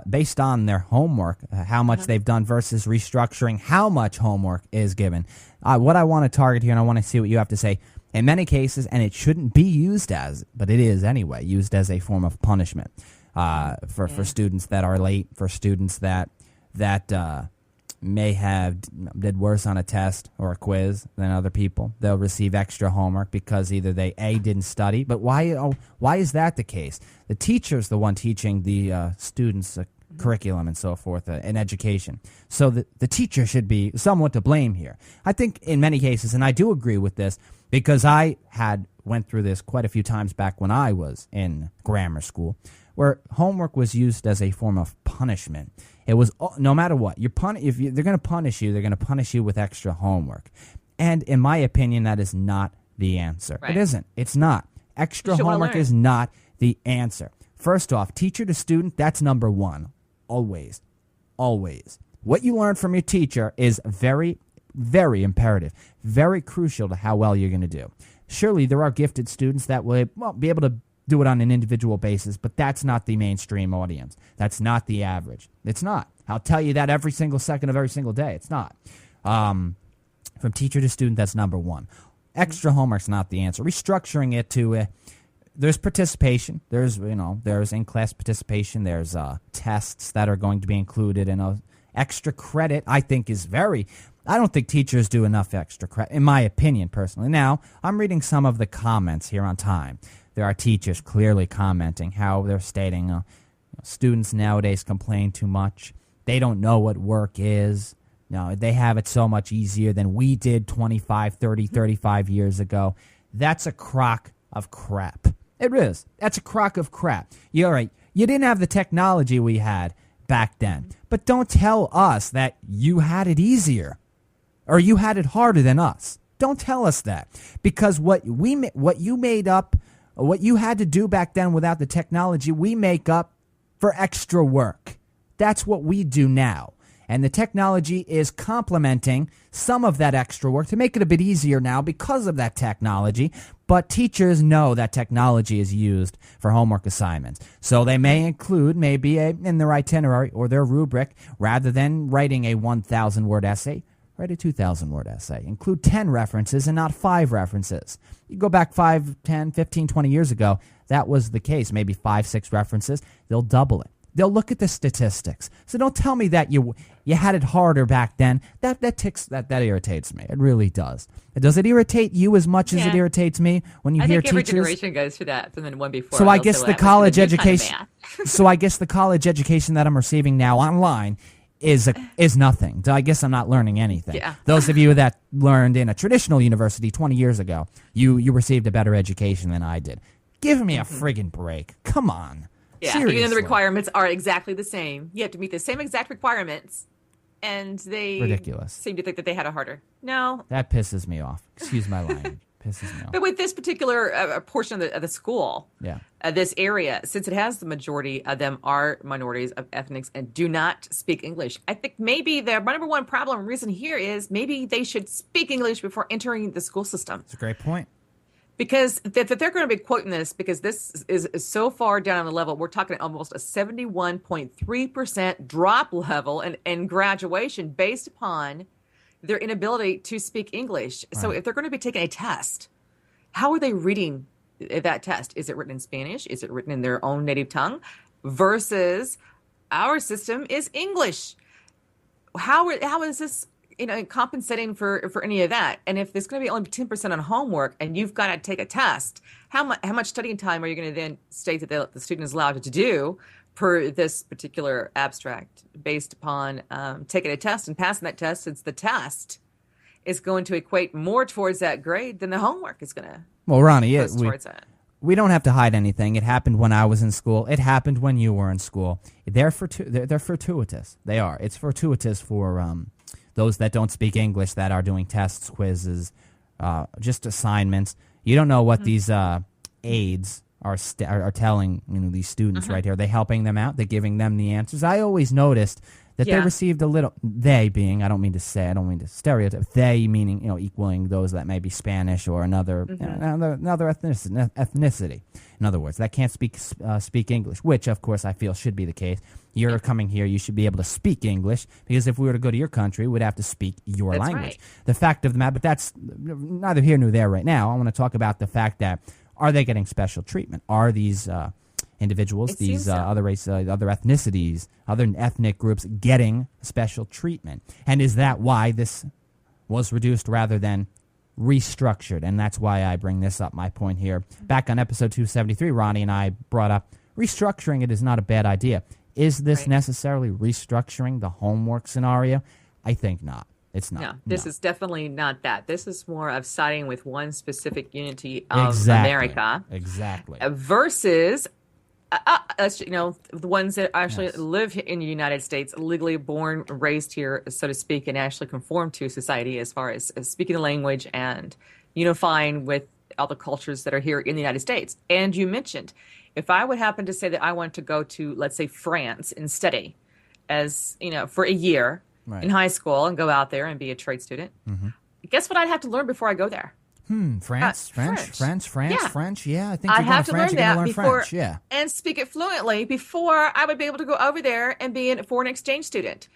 based on their homework, how much they've done versus restructuring how much homework is given. What I want to target here, and I want to see what you have to say, in many cases, and it shouldn't be used as, but it is anyway, used as a form of punishment for students that are late, for students that may have did worse on a test or a quiz than other people. They'll receive extra homework because either they didn't study, but why is that the case? The teacher's the one teaching the students curriculum and so forth in education. So the teacher should be somewhat to blame here. I think in many cases, and I do agree with this because I went through this quite a few times back when I was in grammar school, where homework was used as a form of punishment. It was no matter what they're going to punish you, they're going to punish you with extra homework. And in my opinion, that is not the answer. Right. It isn't. It's not. Extra homework is not the answer. First off, teacher to student, that's number one. Always. Always. What you learn from your teacher is very, very imperative, very crucial to how well you're going to do. Surely there are gifted students that will be able to do it on an individual basis, but that's not the mainstream audience. That's not the average. It's not. I'll tell you that every single second of every single day. It's not. From teacher to student, that's number one. Extra homework's not the answer. Restructuring it to there's participation. There's in-class participation. There's tests that are going to be included in extra credit. I think I don't think teachers do enough extra credit, in my opinion, personally. Now, I'm reading some of the comments here on Time. There are teachers clearly commenting how they're stating students nowadays complain too much. They don't know what work is. No, they have it so much easier than we did 25, 30, 35 years ago. That's a crock of crap. It is. That's a crock of crap. You're right. You didn't have the technology we had back then. But don't tell us that you had it easier or you had it harder than us. Don't tell us that. Because what you made up, what you had to do back then without the technology, we make up for extra work. That's what we do now. And the technology is complementing some of that extra work to make it a bit easier now because of that technology. But teachers know that technology is used for homework assignments. So they may include maybe in their itinerary or their rubric, rather than writing a 1,000-word essay, write a 2,000-word essay. Include 10 references and not 5 references. You go back 5, 10, 15, 20 years ago, that was the case. Maybe 5, 6 references. They'll double it. They'll look at the statistics. So don't tell me that you had it harder back then. That irritates me. It really does. Does it irritate you as much as it irritates me when you hear teachers? I think every generation goes through that, and then one before. So I guess the college education. So I guess the college education that I'm receiving now online is nothing. So I guess I'm not learning anything. Yeah. Those of you that learned in a traditional university 20 years ago, you received a better education than I did. Give me a friggin' break. Come on. Yeah, seriously. even though the requirements are exactly the same. You have to meet the same exact requirements, and they ridiculous. Seem to think that they had it harder. No. That pisses me off. Excuse my language. Pisses me off. But with this particular portion of the school, this area, since it has the majority of them are minorities of ethnics and do not speak English, I think maybe the number one problem reason here is maybe they should speak English before entering the school system. That's a great point. Because that they're going to be quoting this because this is so far down on the level. We're talking almost a 71.3% drop level in graduation based upon their inability to speak English. Right. So if they're going to be taking a test, how are they reading that test? Is it written in Spanish? Is it written in their own native tongue? Versus our system is English. How is this compensating for any of that? And if there's going to be only 10% on homework and you've got to take a test, how much studying time are you going to then state that the student is allowed to do per this particular abstract based upon taking a test and passing that test, since the test is going to equate more towards that grade than the homework is going to. Well, Ronnie, we don't have to hide anything. It happened when I was in school. It happened when you were in school. They're fortuitous. They are. It's fortuitous for those that don't speak English that are doing tests, quizzes, just assignments. You don't know what these aides are telling these students right here. Are they helping them out? They're giving them the answers. I always noticed that they received a little, they being, I don't mean to stereotype, they meaning, equaling those that may be Spanish or another ethnicity. In other words, that can't speak English, which, of course, I feel should be the case. You're coming here, you should be able to speak English, because if we were to go to your country, we'd have to speak your language. Right. The fact of the matter, but that's neither here nor there right now. I want to talk about the fact that, are they getting special treatment? Are these individuals, these other races, other ethnicities, other ethnic groups getting special treatment? And is that why this was reduced rather than restructured? And that's why I bring this up, my point here. Back on episode 273, Rhonie and I brought up restructuring it is not a bad idea. Is this necessarily restructuring the homework scenario? I think not. It's not. No, this is definitely not that. This is more of siding with one specific unity of America. Exactly. Versus the ones that actually live in the United States, legally born, raised here, so to speak, and actually conform to society as far as speaking the language and unifying with all the cultures that are here in the United States. And you mentioned, if I would happen to say that I want to go to, let's say, France and study as, for a year in high school and go out there and be a trade student, guess what I'd have to learn before I go there? French. Yeah, I think I you're have to French, learn that before, French. Yeah, and speak it fluently before I would be able to go over there and be a foreign exchange student.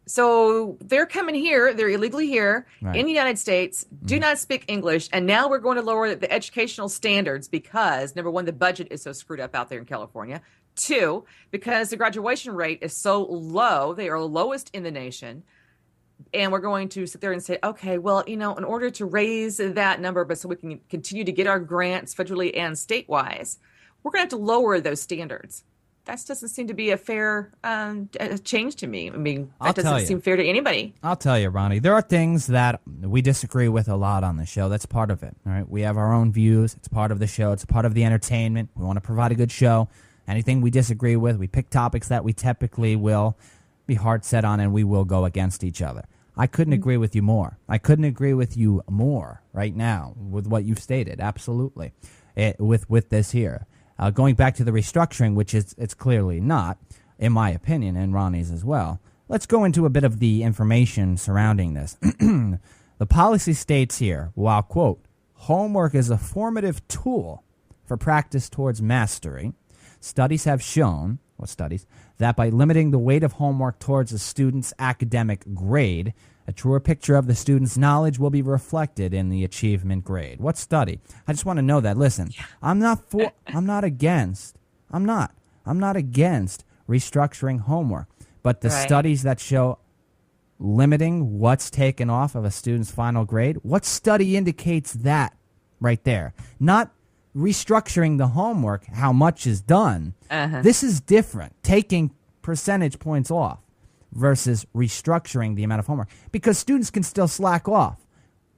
So they're coming here, they're illegally here in the United States, do not speak English, and now we're going to lower the educational standards because, number one, the budget is so screwed up out there in California. Two, because the graduation rate is so low, they are the lowest in the nation. And we're going to sit there and say, okay, well, in order to raise that number, but so we can continue to get our grants federally and state-wise, we're going to have to lower those standards. That doesn't seem to be a fair change to me. I mean, that doesn't seem fair to anybody. I'll tell you, Rhonie, there are things that we disagree with a lot on the show. That's part of it. All right, we have our own views. It's part of the show. It's part of the entertainment. We want to provide a good show. Anything we disagree with, we pick topics that we typically will be hard set on, and we will go against each other. I couldn't agree with you more. I couldn't agree with you more right now with what you've stated. Absolutely, with this here. Going back to the restructuring, which it's clearly not, in my opinion, and Ronnie's as well. Let's go into a bit of the information surrounding this. The policy states here, while, quote, homework is a formative tool for practice towards mastery, studies have shown, that by limiting the weight of homework towards a student's academic grade, a truer picture of the student's knowledge will be reflected in the achievement grade. What study? I just want to know that. Listen, I'm not against restructuring homework, but the studies that show limiting what's taken off of a student's final grade, what study indicates that right there? Not restructuring the homework, how much is done. This is different, taking percentage points off versus restructuring the amount of homework, because students can still slack off.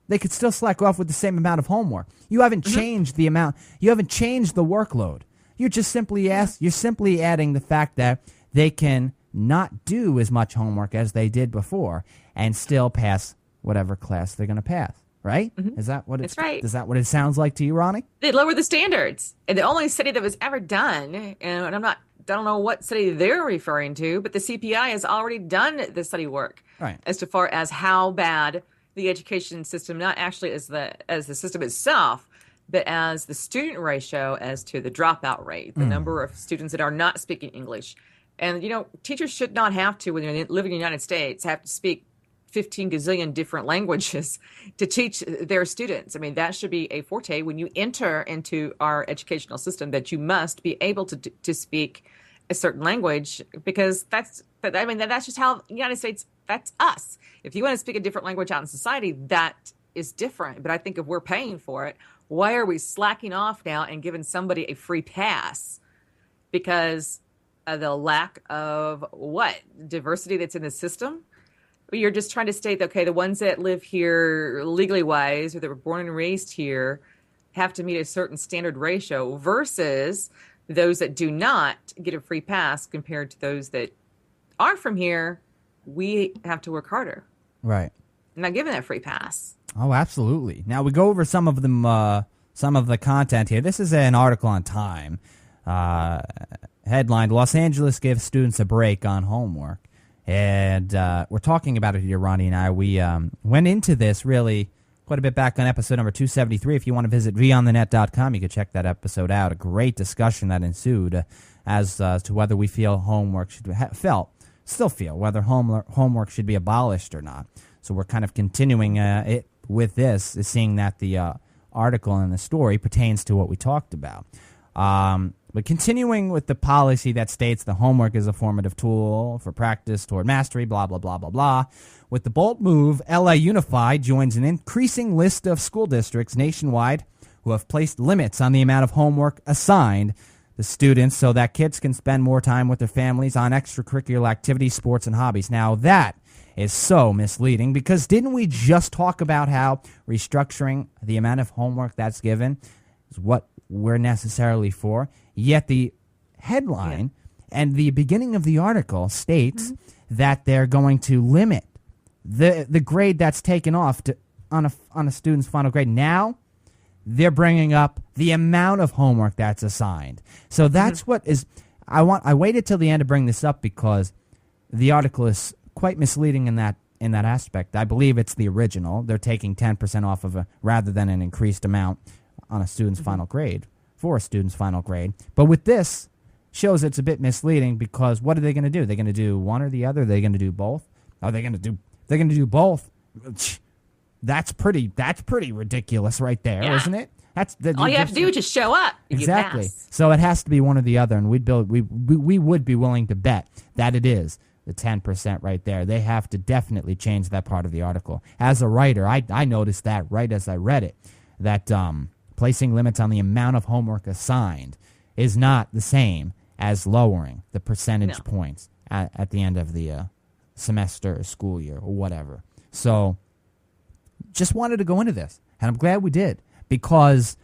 They could still slack off with the same amount of homework. You haven't changed the amount. You haven't changed the workload. You're just simply adding the fact that they can not do as much homework as they did before and still pass whatever class they're going to pass. Right? Is that what it's right? Is that what it sounds like to you, Rhonie? They lower the standards. And the only study that was ever done, and I don't know what study they're referring to, but the CPI has already done the study work as far as how bad the education system, not actually as the system itself, but as the student ratio as to the dropout rate, the number of students that are not speaking English. And, teachers should not have to, when they're living in the United States, have to speak 15 gazillion different languages to teach their students. I mean, that should be a forte when you enter into our educational system, that you must be able to speak a certain language, because that's just how the United States, that's us. If you want to speak a different language out in society, that is different. But I think if we're paying for it, why are we slacking off now and giving somebody a free pass because of the lack of diversity that's in the system? You're just trying to state that, okay, the ones that live here legally wise or that were born and raised here have to meet a certain standard ratio versus those that do not get a free pass compared to those that are from here. We have to work harder. Right. I'm not giving that free pass. Oh, absolutely. Now we go over some of the content here. This is an article on Time. Headlined, Los Angeles gives students a break on homework. And we're talking about it here, Rhonie and I. We went into this really quite a bit back on episode number 273. If you want to visit vionthenet.com, you can check that episode out. A great discussion that ensued as to whether we feel homework should still feel whether homework should be abolished or not. So we're kind of continuing it with this, seeing that the article and the story pertains to what we talked about. But continuing with the policy that states the homework is a formative tool for practice toward mastery, blah, blah, blah, blah, blah. With the bold move, LA Unified joins an increasing list of school districts nationwide who have placed limits on the amount of homework assigned the students so that kids can spend more time with their families on extracurricular activities, sports, and hobbies. Now, that is so misleading because didn't we just talk about how restructuring the amount of homework that's given is what we're necessarily for? Yet the headline and the beginning of the article states that they're going to limit the grade that's taken off on a student's final grade. Now they're bringing up the amount of homework that's assigned. So that's what is. I waited till the end to bring this up because the article is quite misleading in that aspect. I believe it's the original. They're taking 10% off of rather than an increased amount on a student's final grade for a student's final grade. But with this, shows it's a bit misleading because what are they going to do? They're going to do one or the other? Are they going to do both? Are they going to do? They're going to do both. That's pretty ridiculous right there, isn't it? All you have to do is just show up. Exactly. You pass. So it has to be one or the other, and we would be willing to bet that it is the 10% right there. They have to definitely change that part of the article. As a writer, I noticed that right as I read it, that placing limits on the amount of homework assigned is not the same as lowering the percentage points at the end of the semester or school year or whatever. So just wanted to go into this, and I'm glad we did, because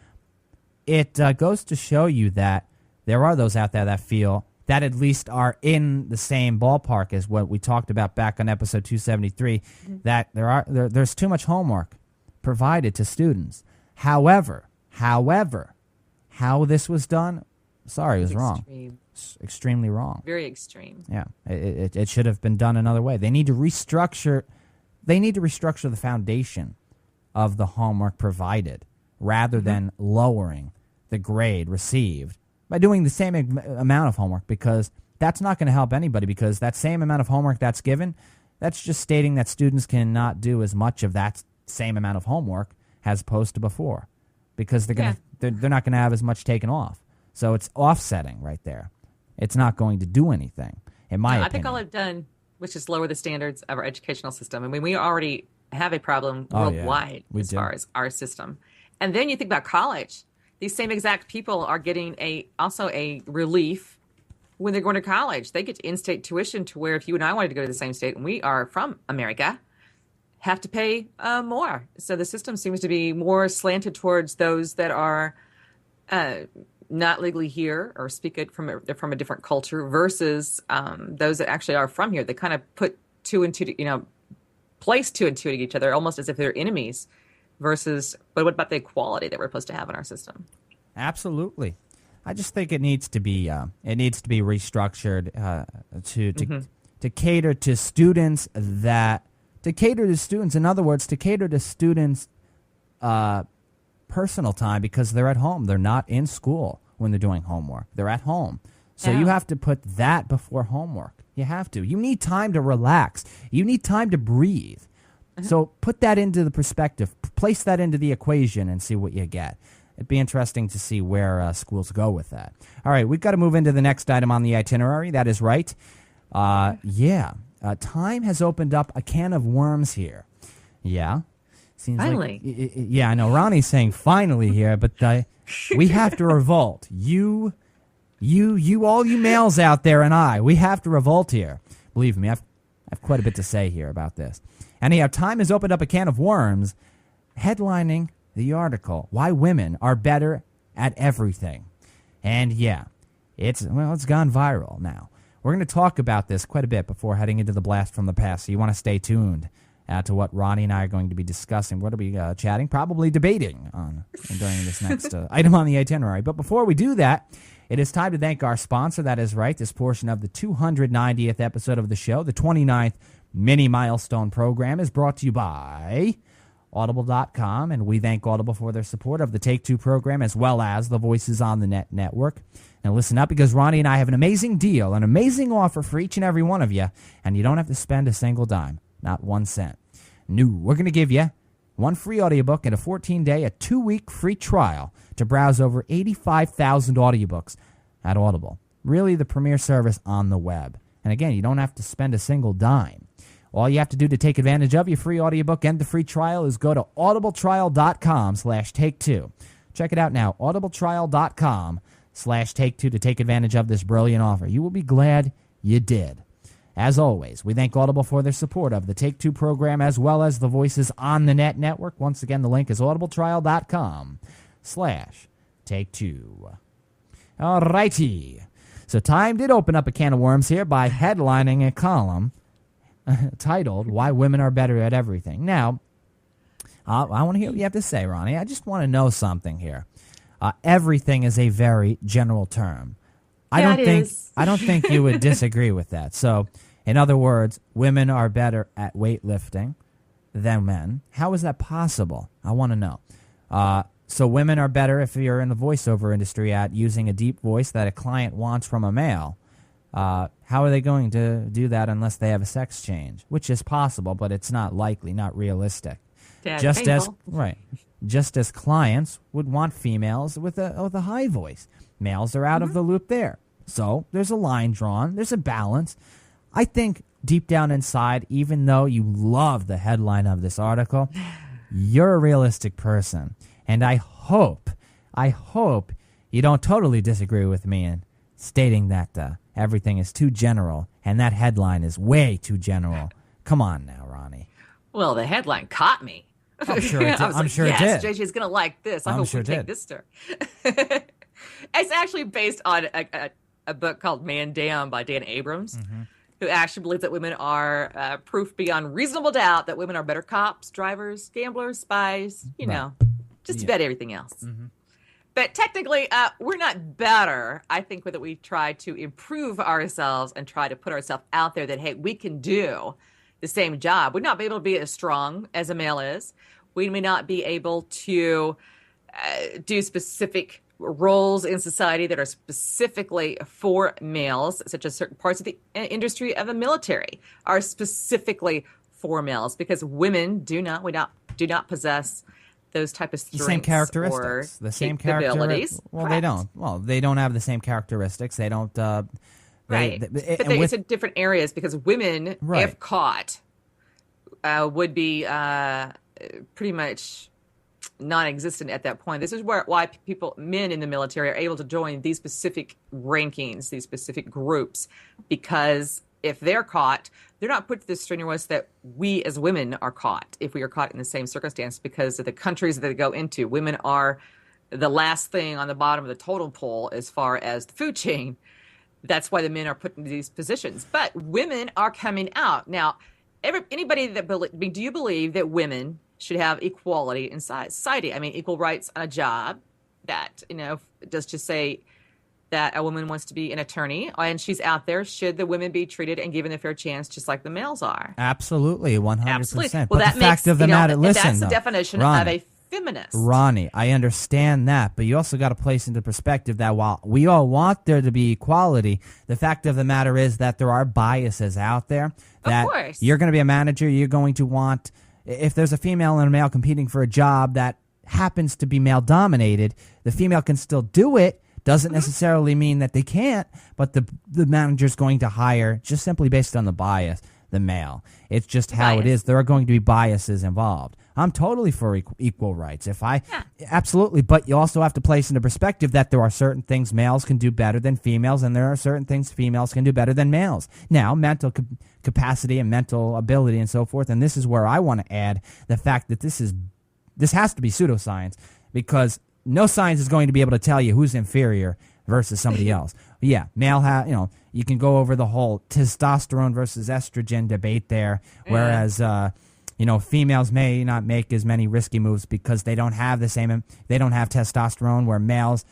it goes to show you that there are those out there that feel that at least are in the same ballpark as what we talked about back on episode 273, that there's too much homework provided to students. However, how this was done, sorry, it was wrong. It's extremely wrong. Very extreme. Yeah, it should have been done another way. They need to restructure the foundation of the homework provided rather than lowering the grade received by doing the same amount of homework, because that's not going to help anybody, because that same amount of homework that's given, that's just stating that students cannot do as much of that same amount of homework as opposed to before, because they're not going to have as much taken off. So it's offsetting right there. It's not going to do anything, in my opinion. I think all I've done was just lower the standards of our educational system. I mean, we already have a problem worldwide as far as our system. And then you think about college. These same exact people are getting also a relief when they're going to college. They get in-state tuition, to where if you and I wanted to go to the same state, and we are from America, have to pay more. So the system seems to be more slanted towards those that are not legally here or speak it from a different culture versus those that actually are from here. They kind of put two and two, place two and two to each other, almost as if they're enemies. Versus, but what about the equality that we're supposed to have in our system? Absolutely, I just think it needs to be restructured to cater to students In other words, to cater to students' personal time, because they're at home. They're not in school when they're doing homework. They're at home, so you have to put that before homework. You have to. You need time to relax. You need time to breathe. So put that into the perspective, place that into the equation, and see what you get. It'd be interesting to see where schools go with that. All right, we've got to move into the next item on the itinerary. That is right. Time has opened up a can of worms here. Yeah. Seems finally. I know. Ronnie's saying finally here, but we have to revolt. You, all you males out there, and we have to revolt here. Believe me, I've quite a bit to say here about this. Anyhow, Time has opened up a can of worms, headlining the article, Why Women Are Better at Everything. And it's gone viral now. We're going to talk about this quite a bit before heading into the blast from the past, so you want to stay tuned to what Rhonie and I are going to be discussing. What are we chatting? Probably debating on during this next item on the itinerary. But before we do that, It is time to thank our sponsor. That is right. This portion of the 290th episode of the show, the 29th mini-milestone program, is brought to you by Audible.com, and we thank Audible for their support of the Take Two program as well as the Voices on the Net network. Now listen up, because Rhonie and I have an amazing deal, an amazing offer for each and every one of you, and you don't have to spend a single dime, not 1 cent. No, we're going to give you one free audiobook and a 14-day, a 2-week free trial to browse over 85,000 audiobooks at Audible. Really the premier service on the web. And again, you don't have to spend a single dime. All you have to do to take advantage of your free audiobook and the free trial is go to audibletrial.com/take2. Check it out now, audibletrial.com/take2 to take advantage of this brilliant offer. You will be glad you did. As always, we thank Audible for their support of the Take Two program as well as the Voices on the Net network. Once again, the link is audibletrial.com/take2. All righty. So time did open up a can of worms here by headlining a column titled, Why Women Are Better at Everything. Now, I want to hear what you have to say, Rhonie. I just want to know something here. Everything is a very general term. I don't think you would disagree with that. So, in other words, women are better at weightlifting than men. How is that possible? I want to know. So women are better, if you're in the voiceover industry, at using a deep voice that a client wants from a male. How are they going to do that unless they have a sex change? Which is possible, but it's not likely, not realistic. Just as clients would want females with a high voice. Males are out of the loop there. So there's a line drawn. There's a balance. I think deep down inside, even though you love the headline of this article, you're a realistic person. And I hope you don't totally disagree with me in stating that everything is too general, and that headline is way too general. Come on now, Rhonie. Well, the headline caught me. I'm sure it did. I was it did. JJ's going to like this. I hope we take this to her. It's actually based on a book called Man Down by Dan Abrams, who actually believes that women are proof beyond reasonable doubt that women are better cops, drivers, gamblers, spies, just about everything else. But technically, we're not better. I think that we try to improve ourselves and try to put ourselves out there that, hey, we can do the same job. We'd not be able to be as strong as a male is. We may not be able to do specific roles in society that are specifically for males, such as certain parts of the industry of the military are specifically for males, because women do not possess those type of strengths, the same characteristics, the same capabilities. Well, they don't. Well, they don't have the same characteristics. They don't. Right. It's in different areas, because women, if caught, would be pretty much non-existent at that point. This is why men in the military are able to join these specific rankings, these specific groups, because if they're caught, they're not put to the strenuous that we as women are caught if we are caught in the same circumstance, because of the countries that they go into. Women are the last thing on the bottom of the totem pole as far as the food chain. That's why the men are put in these positions. But women are coming out. Now, anybody do you believe that women should have equality in society? I mean, equal rights on a job that, does just say that a woman wants to be an attorney and she's out there. Should the women be treated and given a fair chance just like the males are? Absolutely, 100%. Absolutely. Well, but the fact of the matter, listen, that's the definition of a feminist. Rhonie, I understand that, but you also got to place into perspective that while we all want there to be equality, the fact of the matter is that there are biases out there. That of course. You're going to be a manager, you're going to want, if there's a female and a male competing for a job that happens to be male-dominated, the female can still do it. Doesn't necessarily mean that they can't, but the manager's going to hire, just simply based on the bias, the male. It's just how it is. There are going to be biases involved. I'm totally for equal rights. Absolutely, but you also have to place into perspective that there are certain things males can do better than females, and there are certain things females can do better than males. Now, mental capacity and mental ability and so forth, and this is where I want to add the fact that this has to be pseudoscience, because no science is going to be able to tell you who's inferior versus somebody else. Yeah, you can go over the whole testosterone versus estrogen debate there, whereas females may not make as many risky moves because they don't have testosterone, where males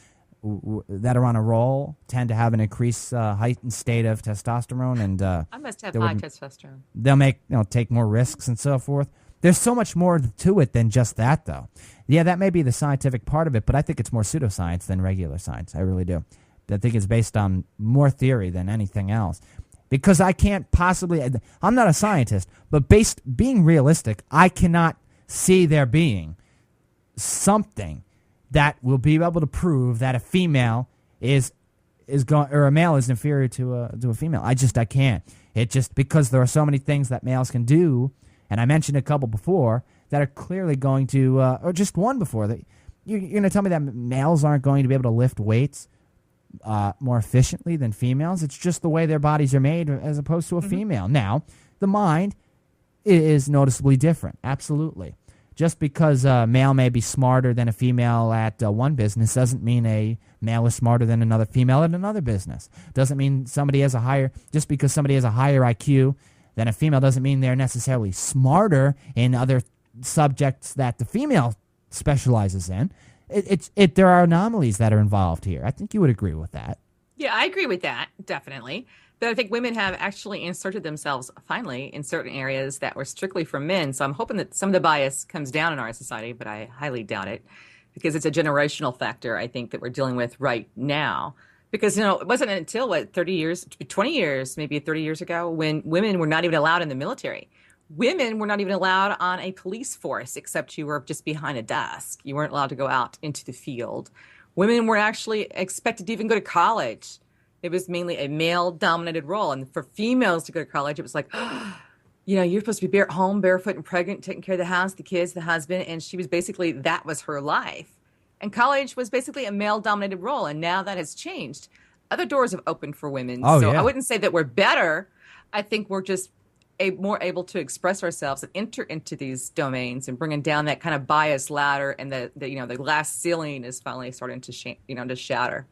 that are on a roll tend to have an increased heightened state of testosterone, and I must have high testosterone. They'll take more risks and so forth. There's so much more to it than just that, though. Yeah, that may be the scientific part of it, but I think it's more pseudoscience than regular science. I really do. I think it's based on more theory than anything else. Because I can't possibly, I'm not a scientist, but being realistic, I cannot see there being something that will be able to prove that a female is going, or a male is inferior to a female. I can't. It just, because there are so many things that males can do, and I mentioned a couple before that are clearly going to, or just one before that. You're going to tell me that males aren't going to be able to lift weights more efficiently than females? It's just the way their bodies are made as opposed to a female. Now, the mind is noticeably different. Absolutely. Just because a male may be smarter than a female at one business doesn't mean a male is smarter than another female at another business. Doesn't mean just because somebody has a higher IQ than a female doesn't mean they're necessarily smarter in other subjects that the female specializes in. There are anomalies that are involved here. I think you would agree with that. Yeah, I agree with that, definitely. But I think women have actually inserted themselves finally in certain areas that were strictly for men. So I'm hoping that some of the bias comes down in our society, but I highly doubt it because it's a generational factor, I think, that we're dealing with right now. Because, it wasn't until, 20 years, maybe 30 years ago, when women were not even allowed in the military. Women were not even allowed on a police force, except you were just behind a desk. You weren't allowed to go out into the field. Women were actually expected to even go to college. It was mainly a male-dominated role. And for females to go to college, it was like, you're supposed to be home, barefoot and pregnant, taking care of the house, the kids, the husband. And she was basically, that was her life. And college was basically a male-dominated role. And now that has changed. Other doors have opened for women. So I wouldn't say that we're better. I think we're just more able to express ourselves and enter into these domains and bringing down that kind of bias ladder, and the glass ceiling is finally starting to to shatter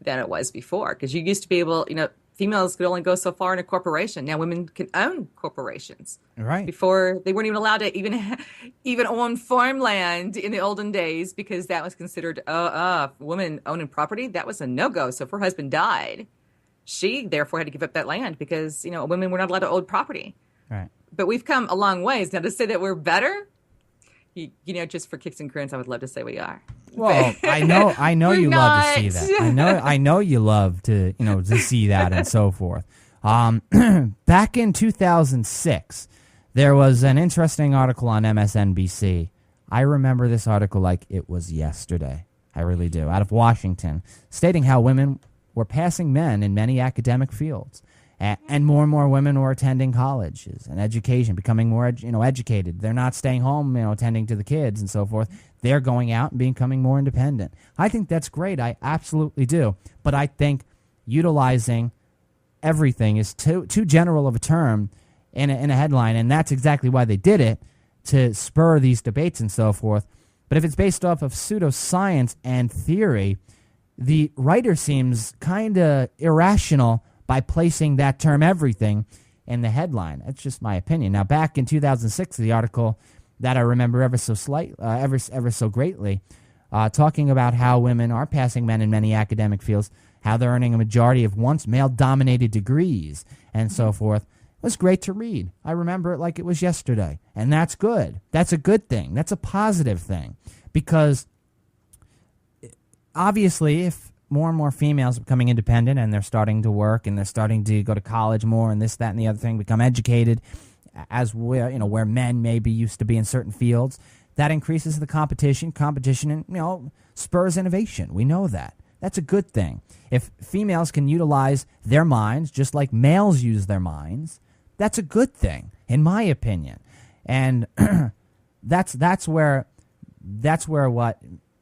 than it was before. Because you used to be able, females could only go so far in a corporation. Now women can own corporations. Right. Before they weren't even allowed to even own farmland in the olden days, because that was considered women owning property. That was a no-go. So if her husband died, she therefore had to give up that land because, women were not allowed to own property. Right. But we've come a long ways. Now to say that we're better, just for kicks and grins, I would love to say we are. Well, I know you love to see that. I know you love to, to see that and so forth. Back in 2006, there was an interesting article on MSNBC. I remember this article like it was yesterday. I really do. Out of Washington, stating how women were passing men in many academic fields, and more women were attending colleges and education, becoming more educated. They're not staying home, attending to the kids and so forth. They're going out and becoming more independent. I think that's great. I absolutely do. But I think utilizing everything is too general of a term in a headline, and that's exactly why they did it, to spur these debates and so forth. But if it's based off of pseudoscience and theory, the writer seems kind of irrational by placing that term everything in the headline. That's just my opinion. Now, back in 2006, the article that I remember ever so greatly, talking about how women are passing men in many academic fields, how they're earning a majority of once male-dominated degrees, and so forth. It was great to read. I remember it like it was yesterday, and that's good. That's a good thing. That's a positive thing, because obviously, if more and more females are becoming independent and they're starting to work and they're starting to go to college more and this, that, and the other thing, become educated, as where men maybe used to be in certain fields, that increases the competition. Competition, spurs innovation. We know that. That's a good thing. If females can utilize their minds just like males use their minds, that's a good thing, in my opinion. And that's where what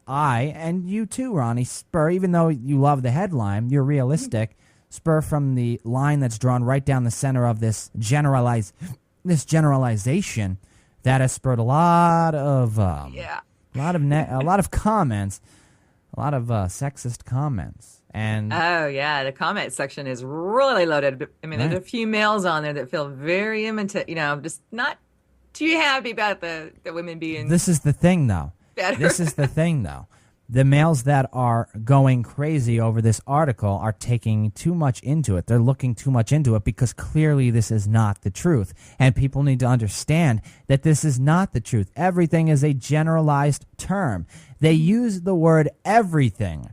I, and you too, Rhonie, spur, even though you love the headline, you're realistic, spur from the line that's drawn right down the center of this generalization that has spurred a lot of comments, a lot of sexist comments. And the comment section is really loaded. I mean, right. There's a few males on there that feel very just not too happy about the women being. This is the thing, though. Better. This is the thing, though. the males that are going crazy over this article are taking too much into it. They're looking too much into it because clearly this is not the truth. And people need to understand that this is not the truth. Everything is a generalized term. They use the word everything.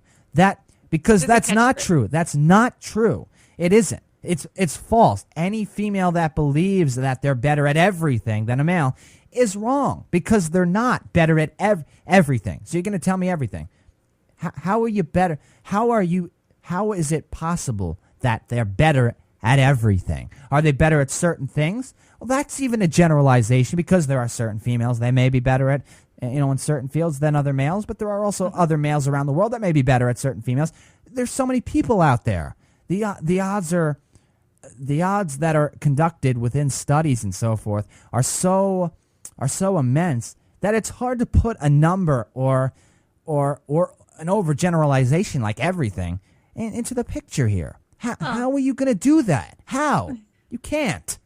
Because that's not true. That's not true. It isn't. It's false. Any female that believes that they're better at everything than a male is wrong, because they're not better at everything. So you're going to tell me everything. How are you better? How is it possible that they're better at everything? Are they better at certain things? Well, that's even a generalization, because there are certain females they may be better at, in certain fields than other males, but there are also other males around the world that may be better at certain females. There's so many people out there. The odds that are conducted within studies and so forth are so immense that it's hard to put a number or an overgeneralization like everything into the picture here. How are you going to do that? How? You can't.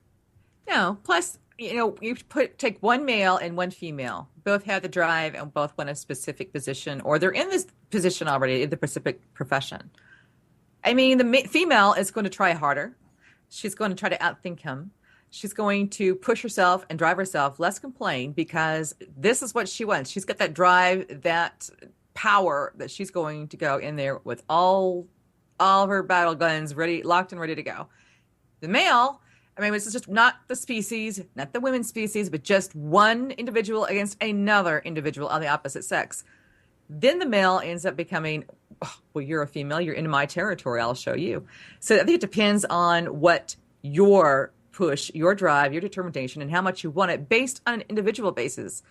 No. Plus, you take one male and one female. Both have the drive and both want a specific position, or they're in this position already in the specific profession. I mean, the female is going to try harder. She's going to try to outthink him. She's going to push herself and drive herself, less complain, because this is what she wants. She's got that drive, that power, that she's going to go in there with all of her battle guns ready, locked and ready to go. The male, I mean, this is just not the species, not the women's species, but just one individual against another individual on the opposite sex. Then the male ends up becoming, well, you're a female, you're in my territory, I'll show you. So I think it depends on what your push, your drive, your determination, and how much you want it based on an individual basis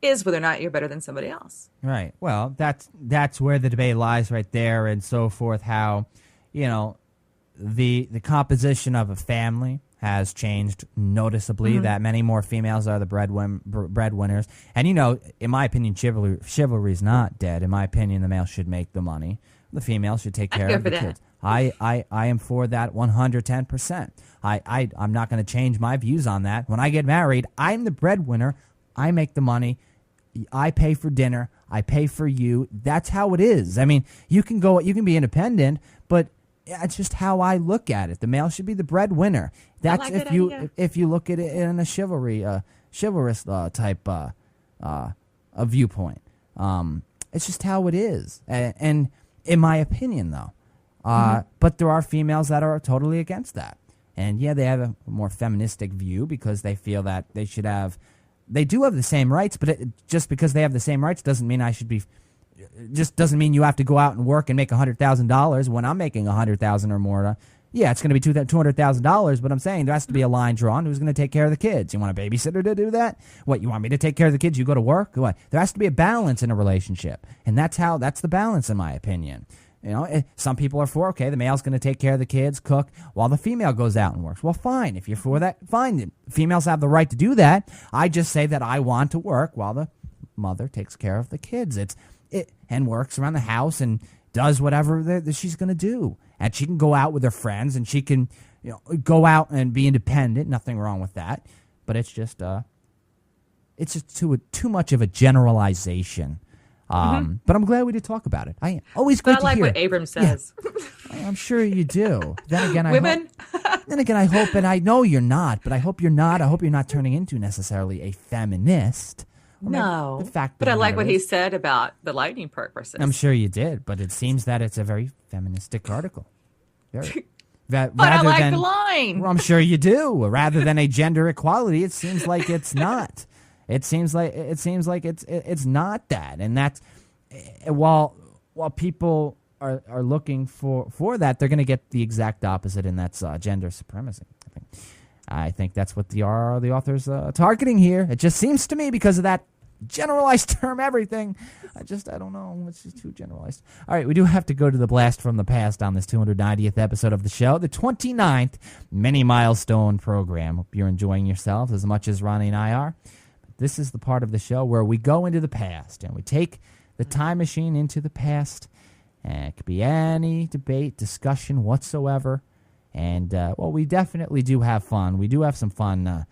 is whether or not you're better than somebody else. Right. Well, that's where the debate lies right there, and so forth, how, the composition of a family has changed noticeably, that many more females are the breadwinners. And, in my opinion, chivalry is not dead. In my opinion, the male should make the money. The female should take care of the kids. I am for that 110%. I'm not going to change my views on that. When I get married, I'm the breadwinner. I make the money. I pay for dinner. I pay for you. That's how it is. I mean, you can be independent, but it's just how I look at it. The male should be the breadwinner. That's if you look at it in a chivalrous type a viewpoint. It's just how it is. And in my opinion, though, but there are females that are totally against that. And yeah, they have a more feministic view because they feel that they do have the same rights, but just because they have the same rights doesn't mean doesn't mean you have to go out and work and make $100,000 when I'm making $100,000 or more. Yeah, it's going to be $200,000, but I'm saying there has to be a line drawn. Who's going to take care of the kids? You want a babysitter to do that? What, you want me to take care of the kids? You go to work? What? There has to be a balance in a relationship, and that's the balance, in my opinion. Some people are for, okay, the male's going to take care of the kids, cook, while the female goes out and works. Well, fine. If you're for that, fine. Females have the right to do that. I just say that I want to work while the mother takes care of the kids. And works around the house and does whatever that she's going to do. And she can go out with her friends, and she can go out and be independent. Nothing wrong with that. But it's just too much of a generalization. But I'm glad we did talk about it. I always great to hear. I like what Abram says. Yeah, I'm sure you do. Then again, I hope, and I know you're not, but I hope you're not. I hope you're not turning into necessarily a feminist. No, but I like what he said about the lightning purposes. I'm sure you did, but it seems that it's a very feministic article. Very. But I like the line. Well, I'm sure you do. Rather than a gender equality, it seems like it's not. It seems like it's not that, and that's while people are looking for that, they're going to get the exact opposite, and that's gender supremacy. I think that's what the author's targeting here. It just seems to me, because of that generalized term, everything. I don't know. It's just too generalized. All right, we do have to go to the blast from the past on this 290th episode of the show, the 29th mini-milestone program. Hope you're enjoying yourselves as much as Rhonie and I are. This is the part of the show where we go into the past, and we take the time machine into the past. And it could be any debate, discussion whatsoever. And, we definitely do have fun. We do have some fun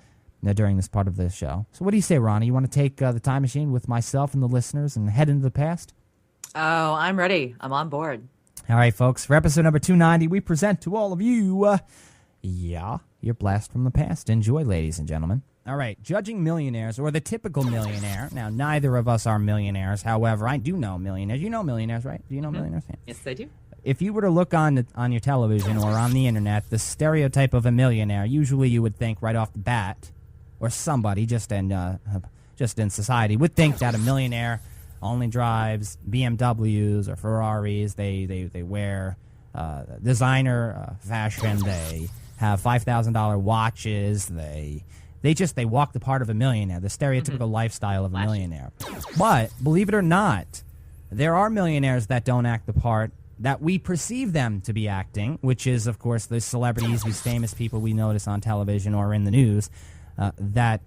during this part of the show. So what do you say, Rhonie? You want to take the time machine with myself and the listeners and head into the past? Oh, I'm ready. I'm on board. All right, folks. For episode number 290, we present to all of you, your blast from the past. Enjoy, ladies and gentlemen. All right, judging millionaires, or the typical millionaire. Now, neither of us are millionaires. However, I do know millionaires. You know millionaires, right? Do you know millionaires? Yeah. Yes, I do. If you were to look on your television or on the internet, the stereotype of a millionaire, usually you would think right off the bat, or somebody just in society would think that a millionaire only drives BMWs or Ferraris. They wear designer fashion. They have $5,000 watches. They walk the part of a millionaire, the stereotypical lifestyle of a millionaire. But believe it or not, there are millionaires that don't act the part that we perceive them to be acting, which is, of course, the celebrities, these famous people we notice on television or in the news, that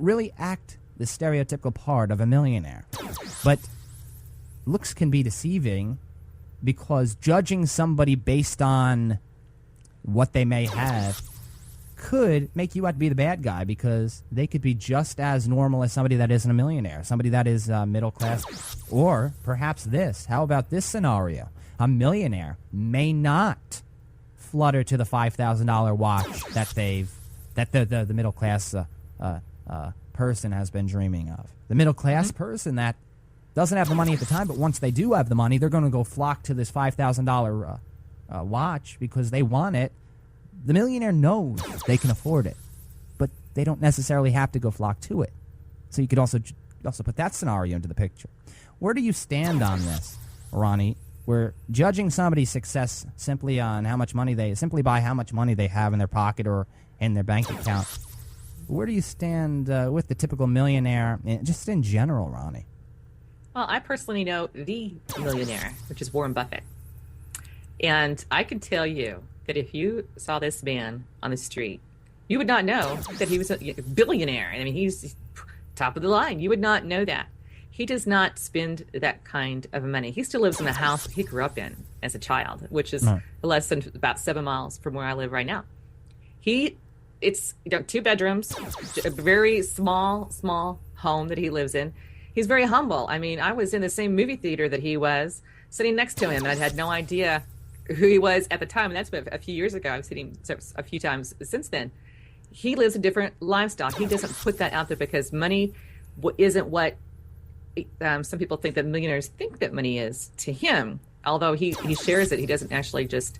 really act the stereotypical part of a millionaire. But looks can be deceiving because judging somebody based on what they may have could make you out to be the bad guy, because they could be just as normal as somebody that isn't a millionaire, somebody that is middle class, or perhaps this. How about this scenario? A millionaire may not flutter to the $5,000 watch that the middle class person has been dreaming of. The middle class person that doesn't have the money at the time, but once they do have the money, they're going to go flock to this $5,000 watch because they want it. The millionaire knows they can afford it, but they don't necessarily have to go flock to it. So you could also put that scenario into the picture. Where do you stand on this, Rhonie? We're judging somebody's success simply by how much money they have in their pocket or in their bank account. Where do you stand with the typical millionaire, just in general, Rhonie? Well, I personally know the millionaire, which is Warren Buffett. And I can tell you that if you saw this man on the street, you would not know that he was a billionaire. I mean, he's top of the line. You would not know that. He does not spend that kind of money. He still lives in the house he grew up in as a child, which is less than about 7 miles from where I live right now. It's 2 bedrooms, a very small home that he lives in. He's very humble. I mean, I was in the same movie theater that he was, sitting next to him, and I had no idea who he was at the time. And that's been a few years ago. I've seen him a few times since then. He lives a different lifestyle. He doesn't put that out there because money isn't what some people think that millionaires think that money is to him. Although he shares it, he doesn't actually just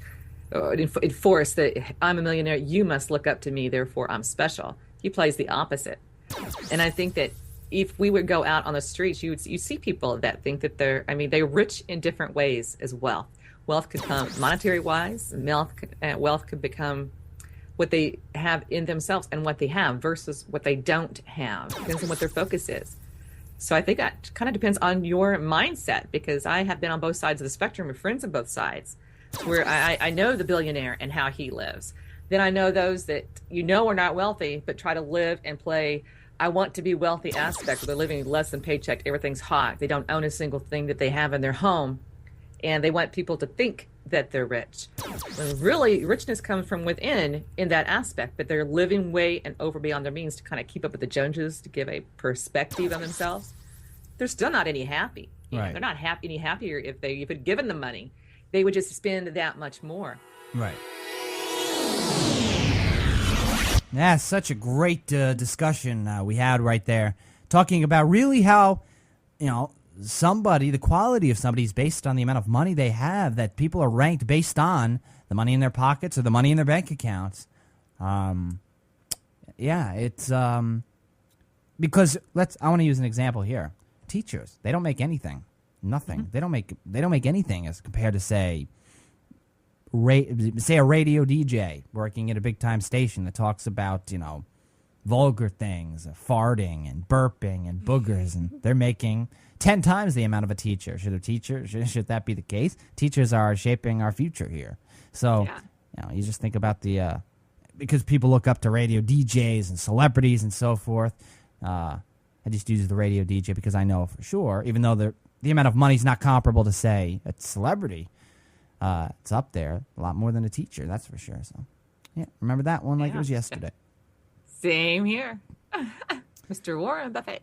enforce that I'm a millionaire, you must look up to me, therefore I'm special. He plays the opposite. And I think that if we would go out on the streets, you see people that think that they're rich in different ways as well. Wealth could come monetary wise, wealth could become what they have in themselves and what they have versus what they don't have. Depends on what their focus is. So I think that kind of depends on your mindset, because I have been on both sides of the spectrum with friends on both sides, where I know the billionaire and how he lives. Then I know those that are not wealthy, but try to live and play I want to be wealthy aspect, where they're living less than paycheck, everything's hot. They don't own a single thing that they have in their home, and they want people to think that they're rich. When really, richness comes from within in that aspect, but they're living way and over beyond their means to kind of keep up with the Joneses, to give a perspective on themselves. They're still not any happy. Right. They're not any happier if they had given them money. They would just spend that much more. Right. That's such a great discussion we had right there, talking about really how, the quality of somebody is based on the amount of money they have, that people are ranked based on the money in their pockets or the money in their bank accounts. It's because I want to use an example here. Teachers, they don't make anything. Nothing. Mm-hmm. They don't make anything as compared to say a radio DJ working at a big time station that talks about, vulgar things, farting and burping and boogers, and they're making 10 times the amount of a teacher. Should that be the case? Teachers are shaping our future here. So, you just think about because people look up to radio DJs and celebrities and so forth. I just use the radio DJ because I know for sure, even though the amount of money is not comparable to, say, a celebrity, it's up there a lot more than a teacher, that's for sure. So, remember that one like it was yesterday. Same here. Mr. Warren Buffett.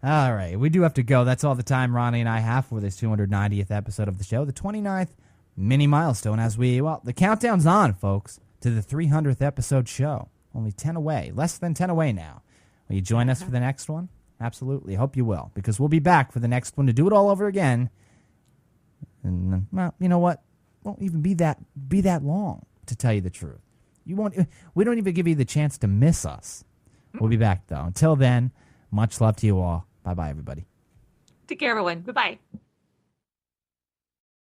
All right, we do have to go. That's all the time Rhonie and I have for this 290th episode of the show, the 29th mini milestone. The countdown's on, folks, to the 300th episode show. Only 10 away, less than 10 away now. Will you join us for the next one? Absolutely. Hope you will, because we'll be back for the next one to do it all over again. And, well, you know what? Won't even be that long, to tell you the truth. We don't even give you the chance to miss us. We'll be back, though. Until then, much love to you all. Bye-bye, everybody. Take care, everyone. Bye-bye.